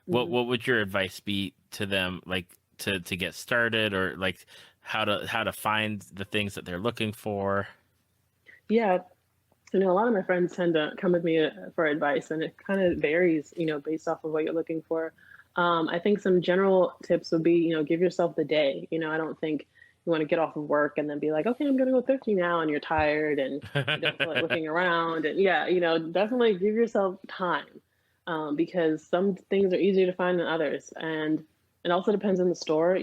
what Hmm. what would your advice be to them, like to get started, or like how to find the things that they're looking for? Yeah. A lot of my friends tend to come with me for advice, and it kind of varies, based off of what you're looking for. I think some general tips would be, give yourself the day. I don't think you want to get off of work and then be like, okay, I'm going to go thrifting now, and you're tired and you don't feel like looking around. And yeah, definitely give yourself time, because some things are easier to find than others. And it also depends on the store.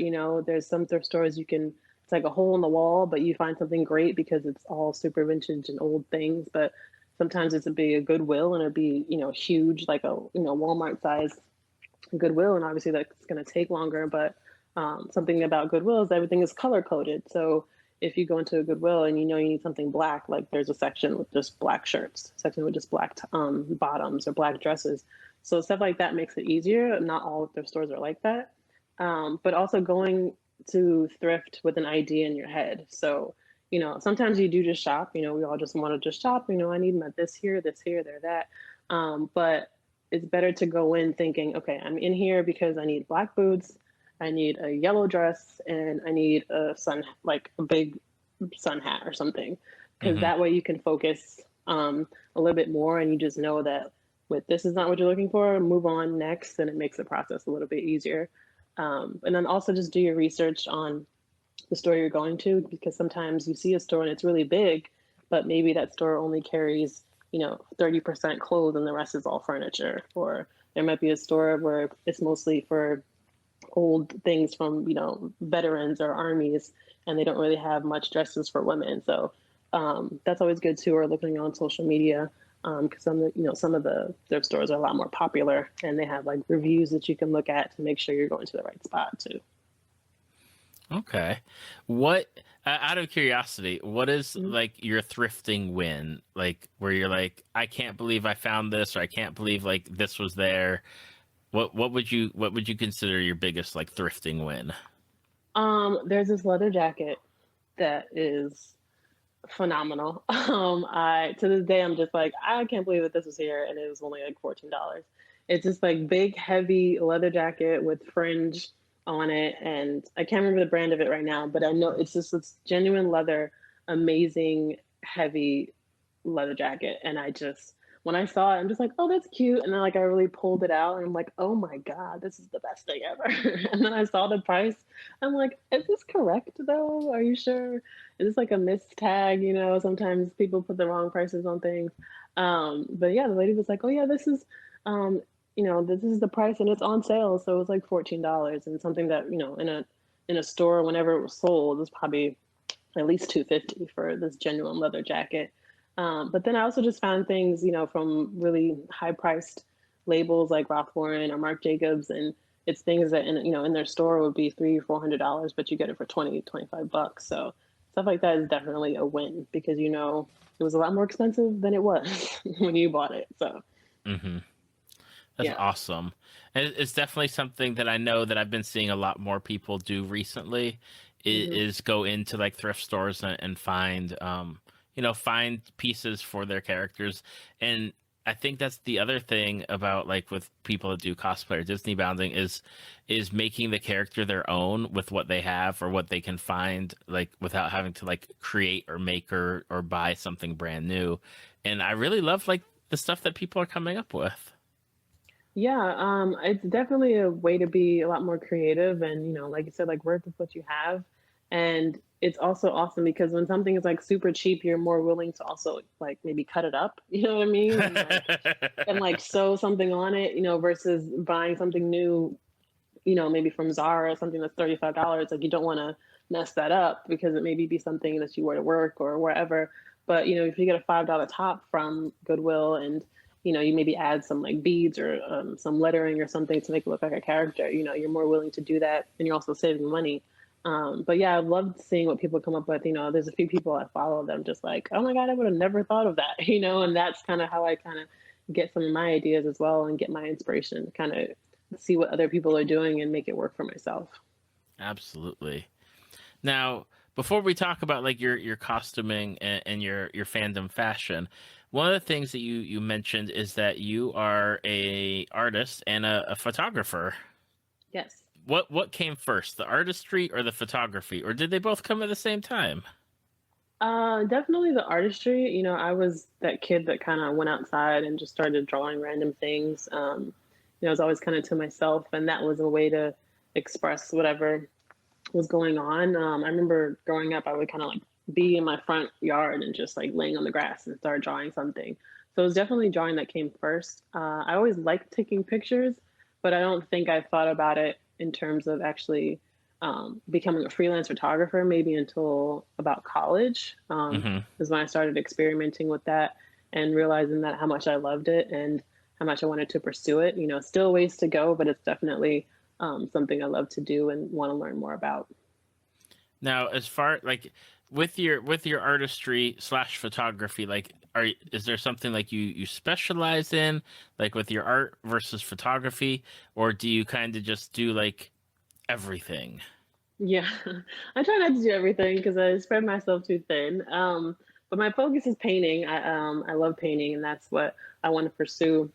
There's some thrift stores you can, it's like a hole in the wall, but you find something great because it's all super vintage and old things. But sometimes it's a be a Goodwill, and it'd be, huge, like a, Walmart size Goodwill. And obviously that's going to take longer. But something about Goodwill is everything is color coded. So if you go into a Goodwill and you need something black, like there's a section with just black shirts, section with just black bottoms or black dresses. So stuff like that makes it easier. Not all of their stores are like that. But also going to thrift with an idea in your head. So, sometimes you do just shop, we all just want to just shop, I need my this here, there, that. But it's better to go in thinking, okay, I'm in here because I need black boots, I need a yellow dress, and I need like a big sun hat or something. Because Hmm. that way you can focus a little bit more, and you just know that with this is not what you're looking for, move on next, and it makes the process a little bit easier. And then also just do your research on the store you're going to, because sometimes you see a store and it's really big, but maybe that store only carries, 30% clothes and the rest is all furniture. Or there might be a store where it's mostly for old things from, veterans or armies, and they don't really have much dresses for women. So that's always good too. Or looking on social media, because some of the thrift stores are a lot more popular and they have like reviews that you can look at to make sure you're going to the right spot too. Okay. What, out of curiosity, what is Mhm. like your thrifting win? Like where you're like, I can't believe I found this, or I can't believe like this was there. What would you consider your biggest like thrifting win? There's this leather jacket that is phenomenal. I to this day I'm just like, I can't believe that this was here and it was only like $14. It's just like big, heavy leather jacket with fringe on it, and I can't remember the brand of it right now, but I know it's genuine leather, amazing, heavy leather jacket. And I just when I saw it, I'm just like, oh, that's cute. And then like I really pulled it out and I'm like, oh my God, this is the best thing ever. And then I saw the price. I'm like, is this correct though? Are you sure? Is this like a missed tag? Sometimes people put the wrong prices on things. But yeah, the lady was like, oh yeah, um, this is the price and it's on sale. So it was like $14, and something that, in a store, whenever it was sold, was probably at least 250 for this genuine leather jacket. But then I also just found things, from really high priced labels like Ralph Lauren or Marc Jacobs, and it's things that in their store would be $300 or $400, but you get it for 20 to 25 bucks. So stuff like that is definitely a win, because it was a lot more expensive than it was when you bought it. So Hmm. That's yeah. awesome. And it's definitely something that I know that I've been seeing a lot more people do recently Hmm. is go into like thrift stores and find find pieces for their characters. And I think that's the other thing about like with people that do cosplay or Disney bounding is making the character their own with what they have or what they can find, like without having to like create or make or buy something brand new. And I really love like the stuff that people are coming up with. Yeah, it's definitely a way to be a lot more creative and, like you said, like work with what you have. And it's also awesome because when something is like super cheap, you're more willing to also like maybe cut it up, you know what I mean? And like sew something on it, versus buying something new, maybe from Zara or something that's $35. Like you don't want to mess that up because it maybe be something that you wear to work or wherever. But if you get a $5 top from Goodwill, and you maybe add some like beads or some lettering or something to make it look like a character, you're more willing to do that, and you're also saving money. But yeah, I loved seeing what people come up with. There's a few people I follow them just like, oh my God, I would have never thought of that, and that's kind of how I kind of get some of my ideas as well and get my inspiration, kind of see what other people are doing and make it work for myself. Absolutely. Now, before we talk about like your costuming and your fandom fashion, one of the things that you mentioned is that you are a artist and a photographer. Yes. What came first, the artistry or the photography, or did they both come at the same time? Definitely the artistry. I was that kid that kind of went outside and just started drawing random things. I was always kind of to myself, and that was a way to express whatever was going on. I remember growing up, I would kind of like be in my front yard and just like laying on the grass and start drawing something. So it was definitely drawing that came first. I always liked taking pictures, but I don't think I thought about it in terms of actually becoming a freelance photographer maybe until about college. Hmm. Is when I started experimenting with that and realizing that how much I loved it and how much I wanted to pursue it. Still ways to go, but it's definitely something I love to do and want to learn more about. Now, as far like with your artistry slash photography, like is there something like you specialize in, like with your art versus photography, or do you kind of just do like everything? Yeah, I try not to do everything because I spread myself too thin. But my focus is painting. I love painting, and that's what I want to pursue,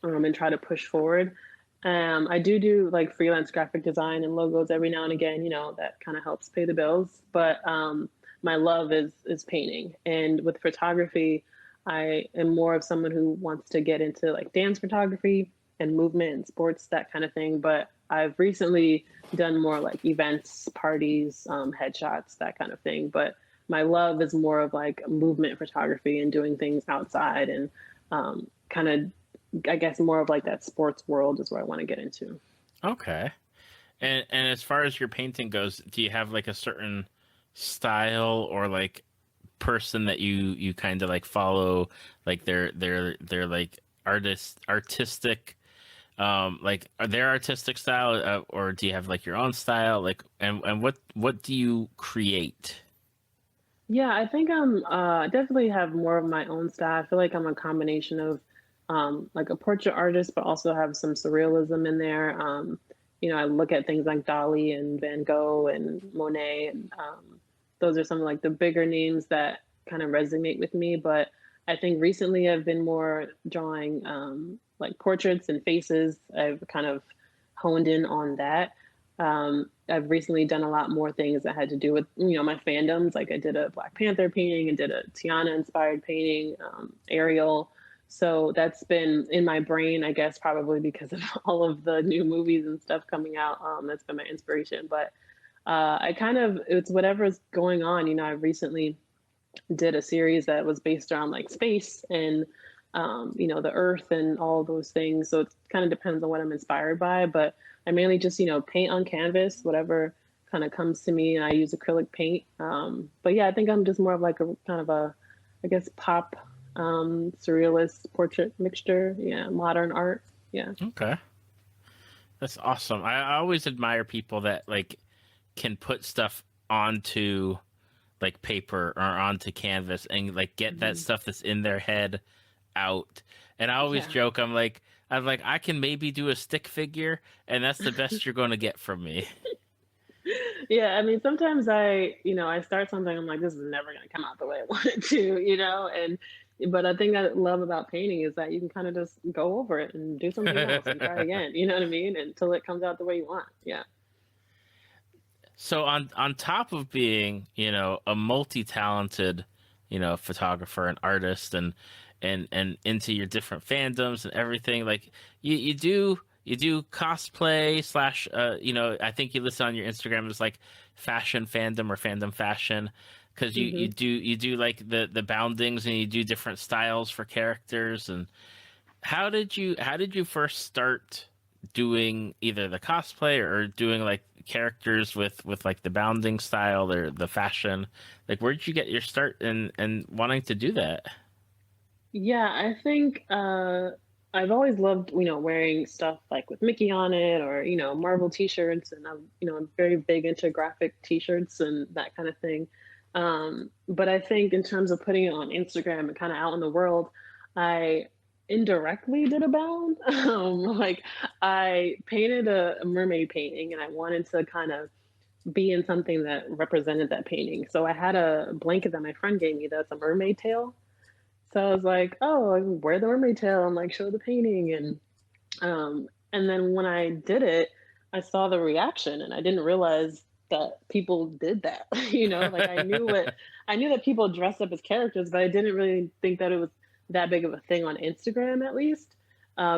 and try to push forward. I do like freelance graphic design and logos every now and again. That kind of helps pay the bills. But my love is painting, and with photography, I am more of someone who wants to get into like dance photography and movement and sports, that kind of thing. But I've recently done more like events, parties, headshots, that kind of thing. But my love is more of like movement photography and doing things outside and kind of, I guess, more of like that sports world is where I want to get into. Okay. And as far as your painting goes, do you have like a certain style or like person that you kind of like follow, like their like artistic like are their artistic style, or do you have like your own style, like and what do you create? Yeah, I think I'm definitely have more of my own style. I feel like I'm a combination of like a portrait artist, but also have some surrealism in there. I look at things like Dali and Van Gogh and Monet, and those are some of like the bigger names that kind of resonate with me. But I think recently I've been more drawing like portraits and faces. I've kind of honed in on that. I've recently done a lot more things that had to do with my fandoms. Like I did a Black Panther painting and did a Tiana inspired painting, Ariel. So that's been in my brain, I guess, probably because of all of the new movies and stuff coming out. That's been my inspiration. But I kind of, it's whatever's going on. I recently did a series that was based around like space and the earth and all those things. So it kind of depends on what I'm inspired by, but I mainly just paint on canvas, whatever kind of comes to me, and I use acrylic paint. But yeah, I think I'm just more of like a kind of a, I guess, pop surrealist portrait mixture. Yeah, modern art. Yeah. Okay, that's awesome. I always admire people that like can put stuff onto like paper or onto canvas and like get that Hmm. stuff that's in their head out. And I always Yeah. joke, I'm like I can maybe do a stick figure, and that's the best you're going to get from me. Yeah, I mean, sometimes I start something, I'm like, this is never going to come out the way I want it to, and but I think I love about painting is that you can kind of just go over it and do something else and try again, you know what I mean? Until it comes out the way you want. Yeah. So on top of being, a multi-talented, photographer and artist, and into your different fandoms and everything, like you do cosplay slash, I think you list on your Instagram as like fashion fandom or fandom fashion, because you you Hmm. do you do like the boundings, and you do different styles for characters. And how did you first start doing either the cosplay or doing like characters with like the bounding style or the fashion? Like, where did you get your start in wanting to do that? Yeah, I think I've always loved, wearing stuff like with Mickey on it or, Marvel t-shirts. And I'm very big into graphic t-shirts and that kind of thing. But I think in terms of putting it on Instagram and kind of out in the world, I indirectly did a bound. Like I painted a mermaid painting and I wanted to kind of be in something that represented that painting. So I had a blanket that my friend gave me that's a mermaid tail. So I was like, "Oh, I can wear the mermaid tail and like show the painting." And then when I did it, I saw the reaction and I didn't realize that people did that. Like I knew that people dressed up as characters, but I didn't really think that it was that big of a thing on Instagram, at least,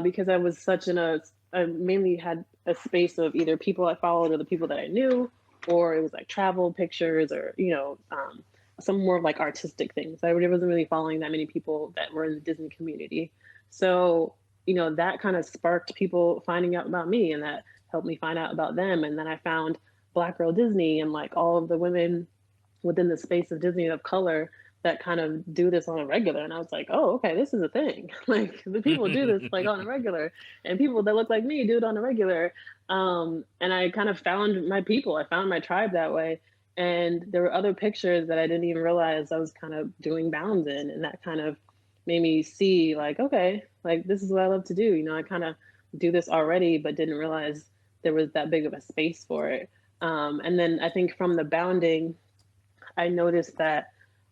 because I was such in a I mainly had a space of either people I followed or the people that I knew, or it was like travel pictures or some more of like artistic things. I wasn't really following that many people that were in the Disney community. So, that kind of sparked people finding out about me and that helped me find out about them. And then I found Black Girl Disney and like all of the women within the space of Disney of color that kind of do this on a regular. And I was like, oh, okay, this is a thing. Like the people do this like on a regular, and people that look like me do it on a regular. And I kind of found my people. I found my tribe that way. And there were other pictures that I didn't even realize I was kind of doing bounds in, and that kind of made me see like, okay, like this is what I love to do. I kind of do this already, but didn't realize there was that big of a space for it. And then I think from the bounding, I noticed that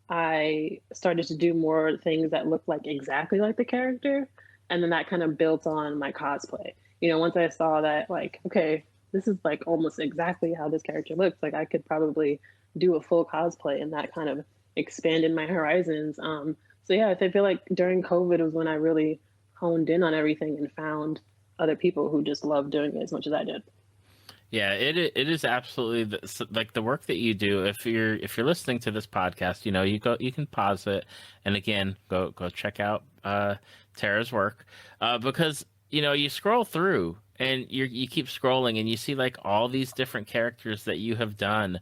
I started to do more things that looked like exactly like the character. And then that kind of built on my cosplay. Once I saw that, like, okay, this is like almost exactly how this character looks, like I could probably do a full cosplay. And that kind of expanded my horizons. So yeah, I feel like during COVID was when I really honed in on everything and found other people who just love doing it as much as I did. Yeah, it is absolutely like the work that you do. If you're listening to this podcast, you can pause it and again go check out Tara's work, because you scroll through and you keep scrolling and you see like all these different characters that you have done,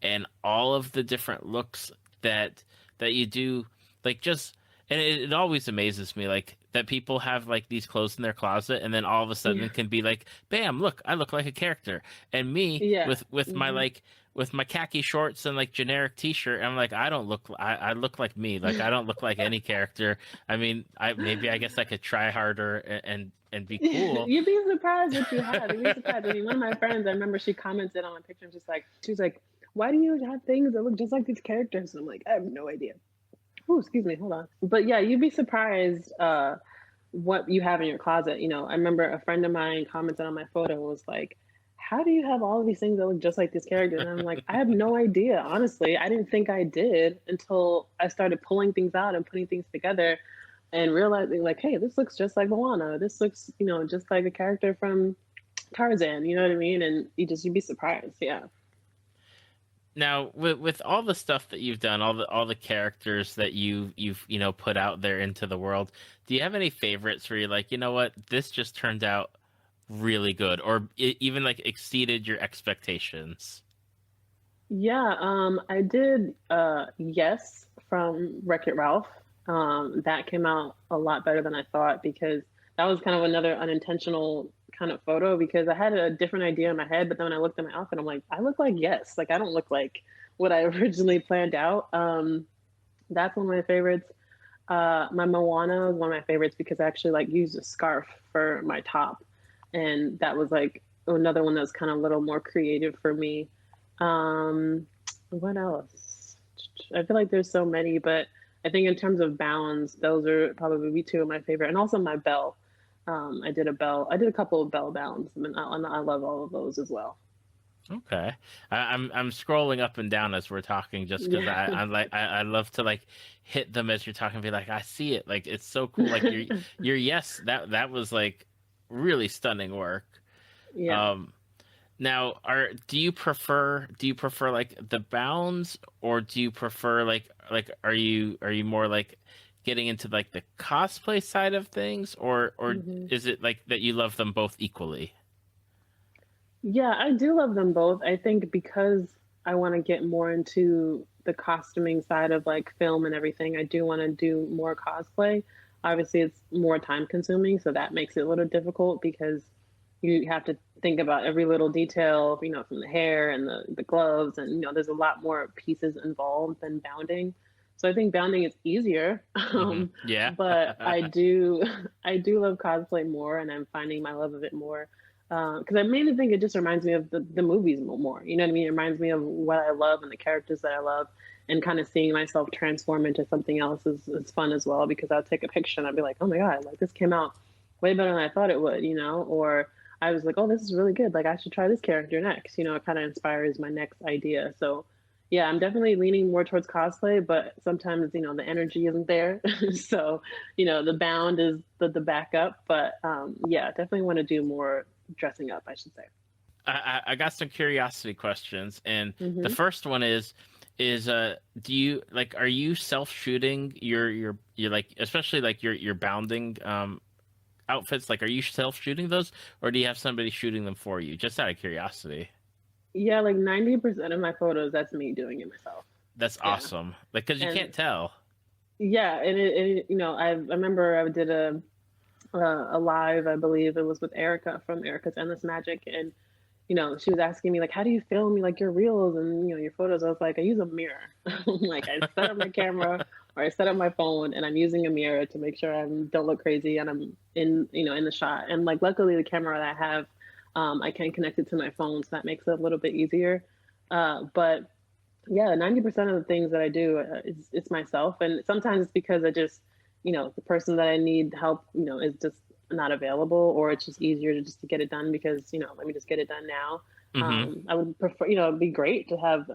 and all of the different looks that you do, like just and it always amazes me like that people have like these clothes in their closet and then all of a sudden Yeah, can be like, bam, look, I look like a character. And me yeah, with my hmm like with my khaki shorts and like generic t-shirt, I'm like, I don't look I look like me, like I don't look like any character. I mean, I guess I could try harder and be cool. You'd be surprised what you have. You'd be surprised. I mean, one of my friends, I remember she commented on my picture, just like she was like, "Why do you have things that look just like these characters?" And I'm like, I have no idea. Oh, excuse me, hold on. But yeah, you'd be surprised what you have in your closet. I remember a friend of mine commented on my photo and was like, "How do you have all of these things that look just like these characters?" And I'm like, I have no idea. Honestly, I didn't think I did until I started pulling things out and putting things together and realizing like, hey, this looks just like Moana. This looks, just like a character from Tarzan. You know what I mean? And you'd be surprised. Yeah. Now, with all the stuff that you've done, all the characters that you've put out there into the world, do you have any favorites where you're like, you know what, this just turned out really good, or even like exceeded your expectations? Yeah, I did Yes from Wreck-It Ralph. That came out a lot better than I thought because that was kind of another unintentional kind of photo because I had a different idea in my head, but then when I looked at my outfit, I'm like, I look like Yes. Like I don't look like what I originally planned out. That's one of my favorites. My Moana is one of my favorites because I actually like used a scarf for my top, and that was like another one that was kind of a little more creative for me. What else? I feel like there's so many, but I think in terms of bounds, those are probably two of my favorite, and also my bell. I did a bell. I did a couple of bell bounds, and I love all of those as well. Okay, I'm scrolling up and down as we're talking, just because Yeah. I love to like hit them as you're talking, and be like, I see it, like it's so cool, like your yes, that was like really stunning work. Yeah. Um, Now, do you prefer like the bounds, or do you prefer like are you more like getting into like the cosplay side of things, or hmm is it like that you love them both equally? Yeah, I do love them both. I think because I want to get more into the costuming side of like film and everything, I do want to do more cosplay. Obviously, it's more time consuming, so that makes it a little difficult because you have to think about every little detail, from the hair and the gloves, and there's a lot more pieces involved than bounding. So I think bounding is easier, Yeah. but I do I do love cosplay more, and I'm finding my love of it more because I mainly think it just reminds me of the movies more. You know what I mean? It reminds me of what I love and the characters that I love, and kind of seeing myself transform into something else is fun as well because I'll take a picture and I'll be like, oh my god, like this came out way better than I thought it would, or I was like, oh, this is really good. Like I should try this character next. It kind of inspires my next idea. So yeah, I'm definitely leaning more towards cosplay, but sometimes, the energy isn't there. So, the bound is the backup. But yeah, definitely want to do more dressing up, I should say. I got some curiosity questions, and the hmm first one is do you like are you self shooting your like, especially like your bounding outfits, like are you self shooting those, or do you have somebody shooting them for you, just out of curiosity? Yeah, like 90% of my photos, that's me doing it myself. That's Yeah. awesome, like because you And can't tell. yeah, and I remember I did a live, I believe it was with Erica from Erica's Endless Magic, and she was asking me like, "How do you film like your reels and your photos?" I was like, "I use a mirror. Like I set up my camera or I set up my phone and I'm using a mirror to make sure I don't look crazy and I'm in the shot. And like luckily the camera that I have, I can connect it to my phone, so that makes it a little bit easier. But yeah, 90% of the things that I do is it's myself, and sometimes it's because I just, the person that I need help, is just not available, or it's just easier to just to get it done because let me just get it done now. Hmm. I would prefer, it'd be great to have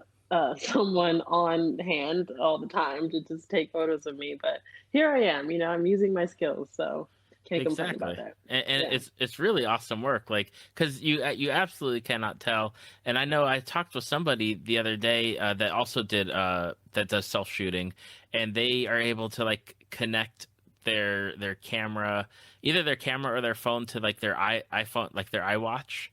someone on hand all the time to just take photos of me. But here I am, I'm using my skills, so can't complain about Exactly. that. And Yeah. it's really awesome work, like, because you absolutely cannot tell. And I know I talked with somebody the other day that also did that does self shooting, and they are able to like connect their camera, either their camera or their phone, to like their iPhone, like their iWatch,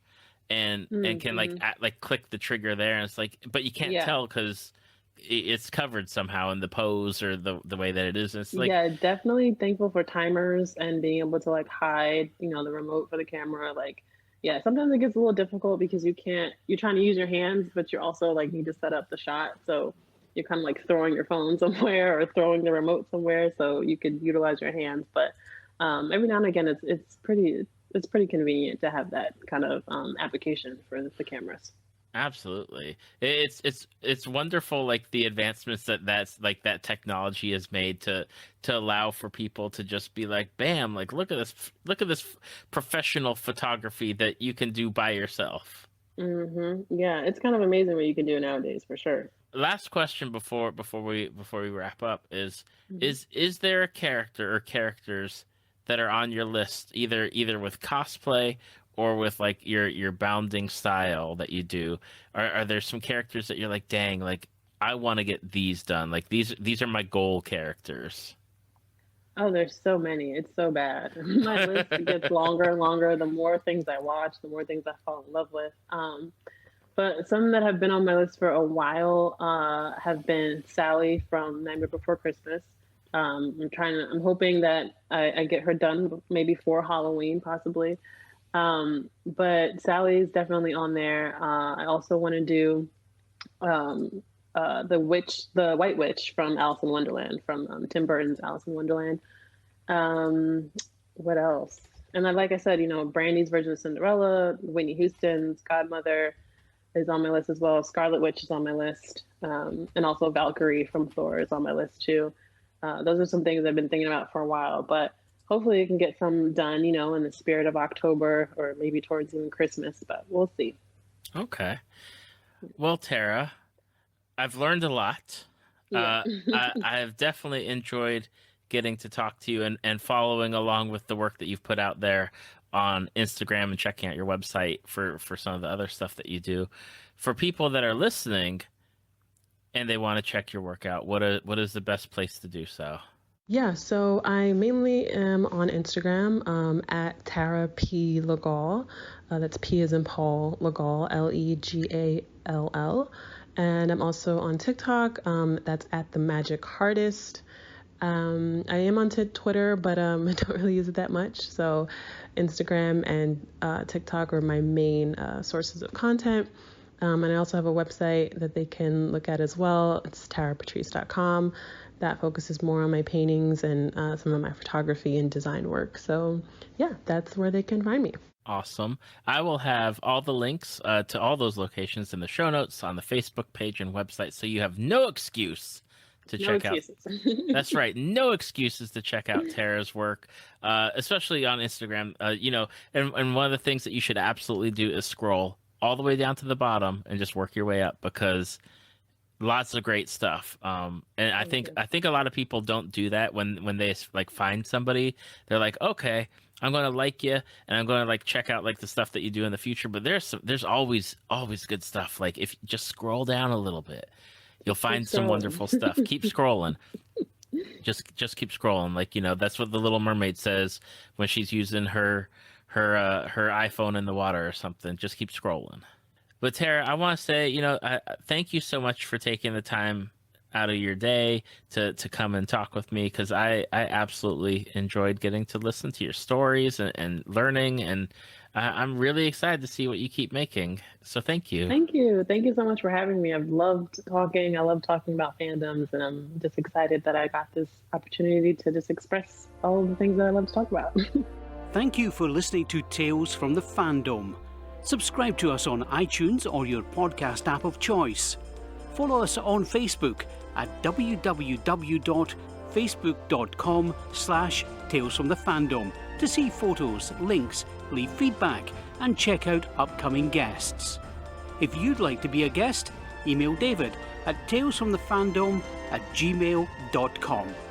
and can like Mm-hmm. like click the trigger there, and it's like, but you can't Yeah. tell because it's covered somehow in the pose or the way that it is. It's like, Yeah, definitely thankful for timers and being able to like hide, the remote for the camera. Like, yeah, sometimes it gets a little difficult because you're trying to use your hands, but you also like need to set up the shot. So you're kind of like throwing your phone somewhere or throwing the remote somewhere so you could utilize your hands. But every now and again, it's pretty convenient to have that kind of application for the cameras. absolutely. It's wonderful, like the advancements that's like that technology has made to allow for people to just be like, bam, like look at this professional photography that you can do by yourself. Yeah, it's kind of amazing what you can do nowadays for sure. Last question before we wrap up is Mhm. is there a character or characters that are on your list, either with cosplay or with like your bounding style that you do? Are there some characters that you're like, dang, like I want to get these done, like these are my goal characters? Oh, there's so many. It's so bad. My list gets longer and longer. The more things I watch, the more things I fall in love with. But some that have been on my list for a while have been Sally from Nightmare Before Christmas. I'm hoping that I get her done maybe for Halloween, possibly. But Sally is definitely on there. I also want to do um, the White Witch from Alice in Wonderland, from Tim Burton's Alice in Wonderland. Um, what else? And then, like I said, Brandy's version of Cinderella, Whitney Houston's Godmother is on my list as well. Scarlet Witch is on my list, and also Valkyrie from Thor is on my list too. Those are some things I've been thinking about for a while, but hopefully I can get some done, in the spirit of October or maybe towards even Christmas, but we'll see. Okay. Well, Tara, I've learned a lot. Yeah. I've definitely enjoyed getting to talk to you and following along with the work that you've put out there on Instagram and checking out your website for some of the other stuff that you do. For people that are listening and they want to check your work out, what is the best place to do so? Yeah, so I mainly am on Instagram at Tara P. Legall. That's P as in Paul, Legall, Legall. And I'm also on TikTok. That's at The Magic Hardest. I am on Twitter, but I don't really use it that much. So Instagram and TikTok are my main sources of content. And I also have a website that they can look at as well. It's tarapatrice.com. That focuses more on my paintings and some of my photography and design work. So yeah, that's where they can find me. Awesome. I will have all the links to all those locations in the show notes on the Facebook page and website, so you have no excuse to No check out. excuses. That's right. No excuses to check out Tara's work, especially on Instagram. And one of the things that you should absolutely do is scroll all the way down to the bottom and just work your way up, because lots of great stuff. And I Thank think you. I think a lot of people don't do that when they like find somebody. They're like, okay, I'm going to like you, and I'm going to like check out like the stuff that you do in the future. But there's always good stuff. Like if you just scroll down a little bit, you'll Keep find some scrolling. wonderful stuff. Keep scrolling. Just keep scrolling. Like, that's what the Little Mermaid says when she's using her iPhone in the water or something. Just keep scrolling. But Tara, I want to say, thank you so much for taking the time out of your day to come and talk with me, because I absolutely enjoyed getting to listen to your stories and learning, and I'm really excited to see what you keep making. So thank you. Thank you. Thank you so much for having me. I've loved talking. I love talking about fandoms, and I'm just excited that I got this opportunity to just express all of the things that I love to talk about. Thank you for listening to Tales from the Fandom. Subscribe to us on iTunes or your podcast app of choice. Follow us on Facebook at www.facebook.com/talesfromthefandom to see photos, links, leave feedback, and check out upcoming guests. If you'd like to be a guest, email David at talesfromthefandom@gmail.com.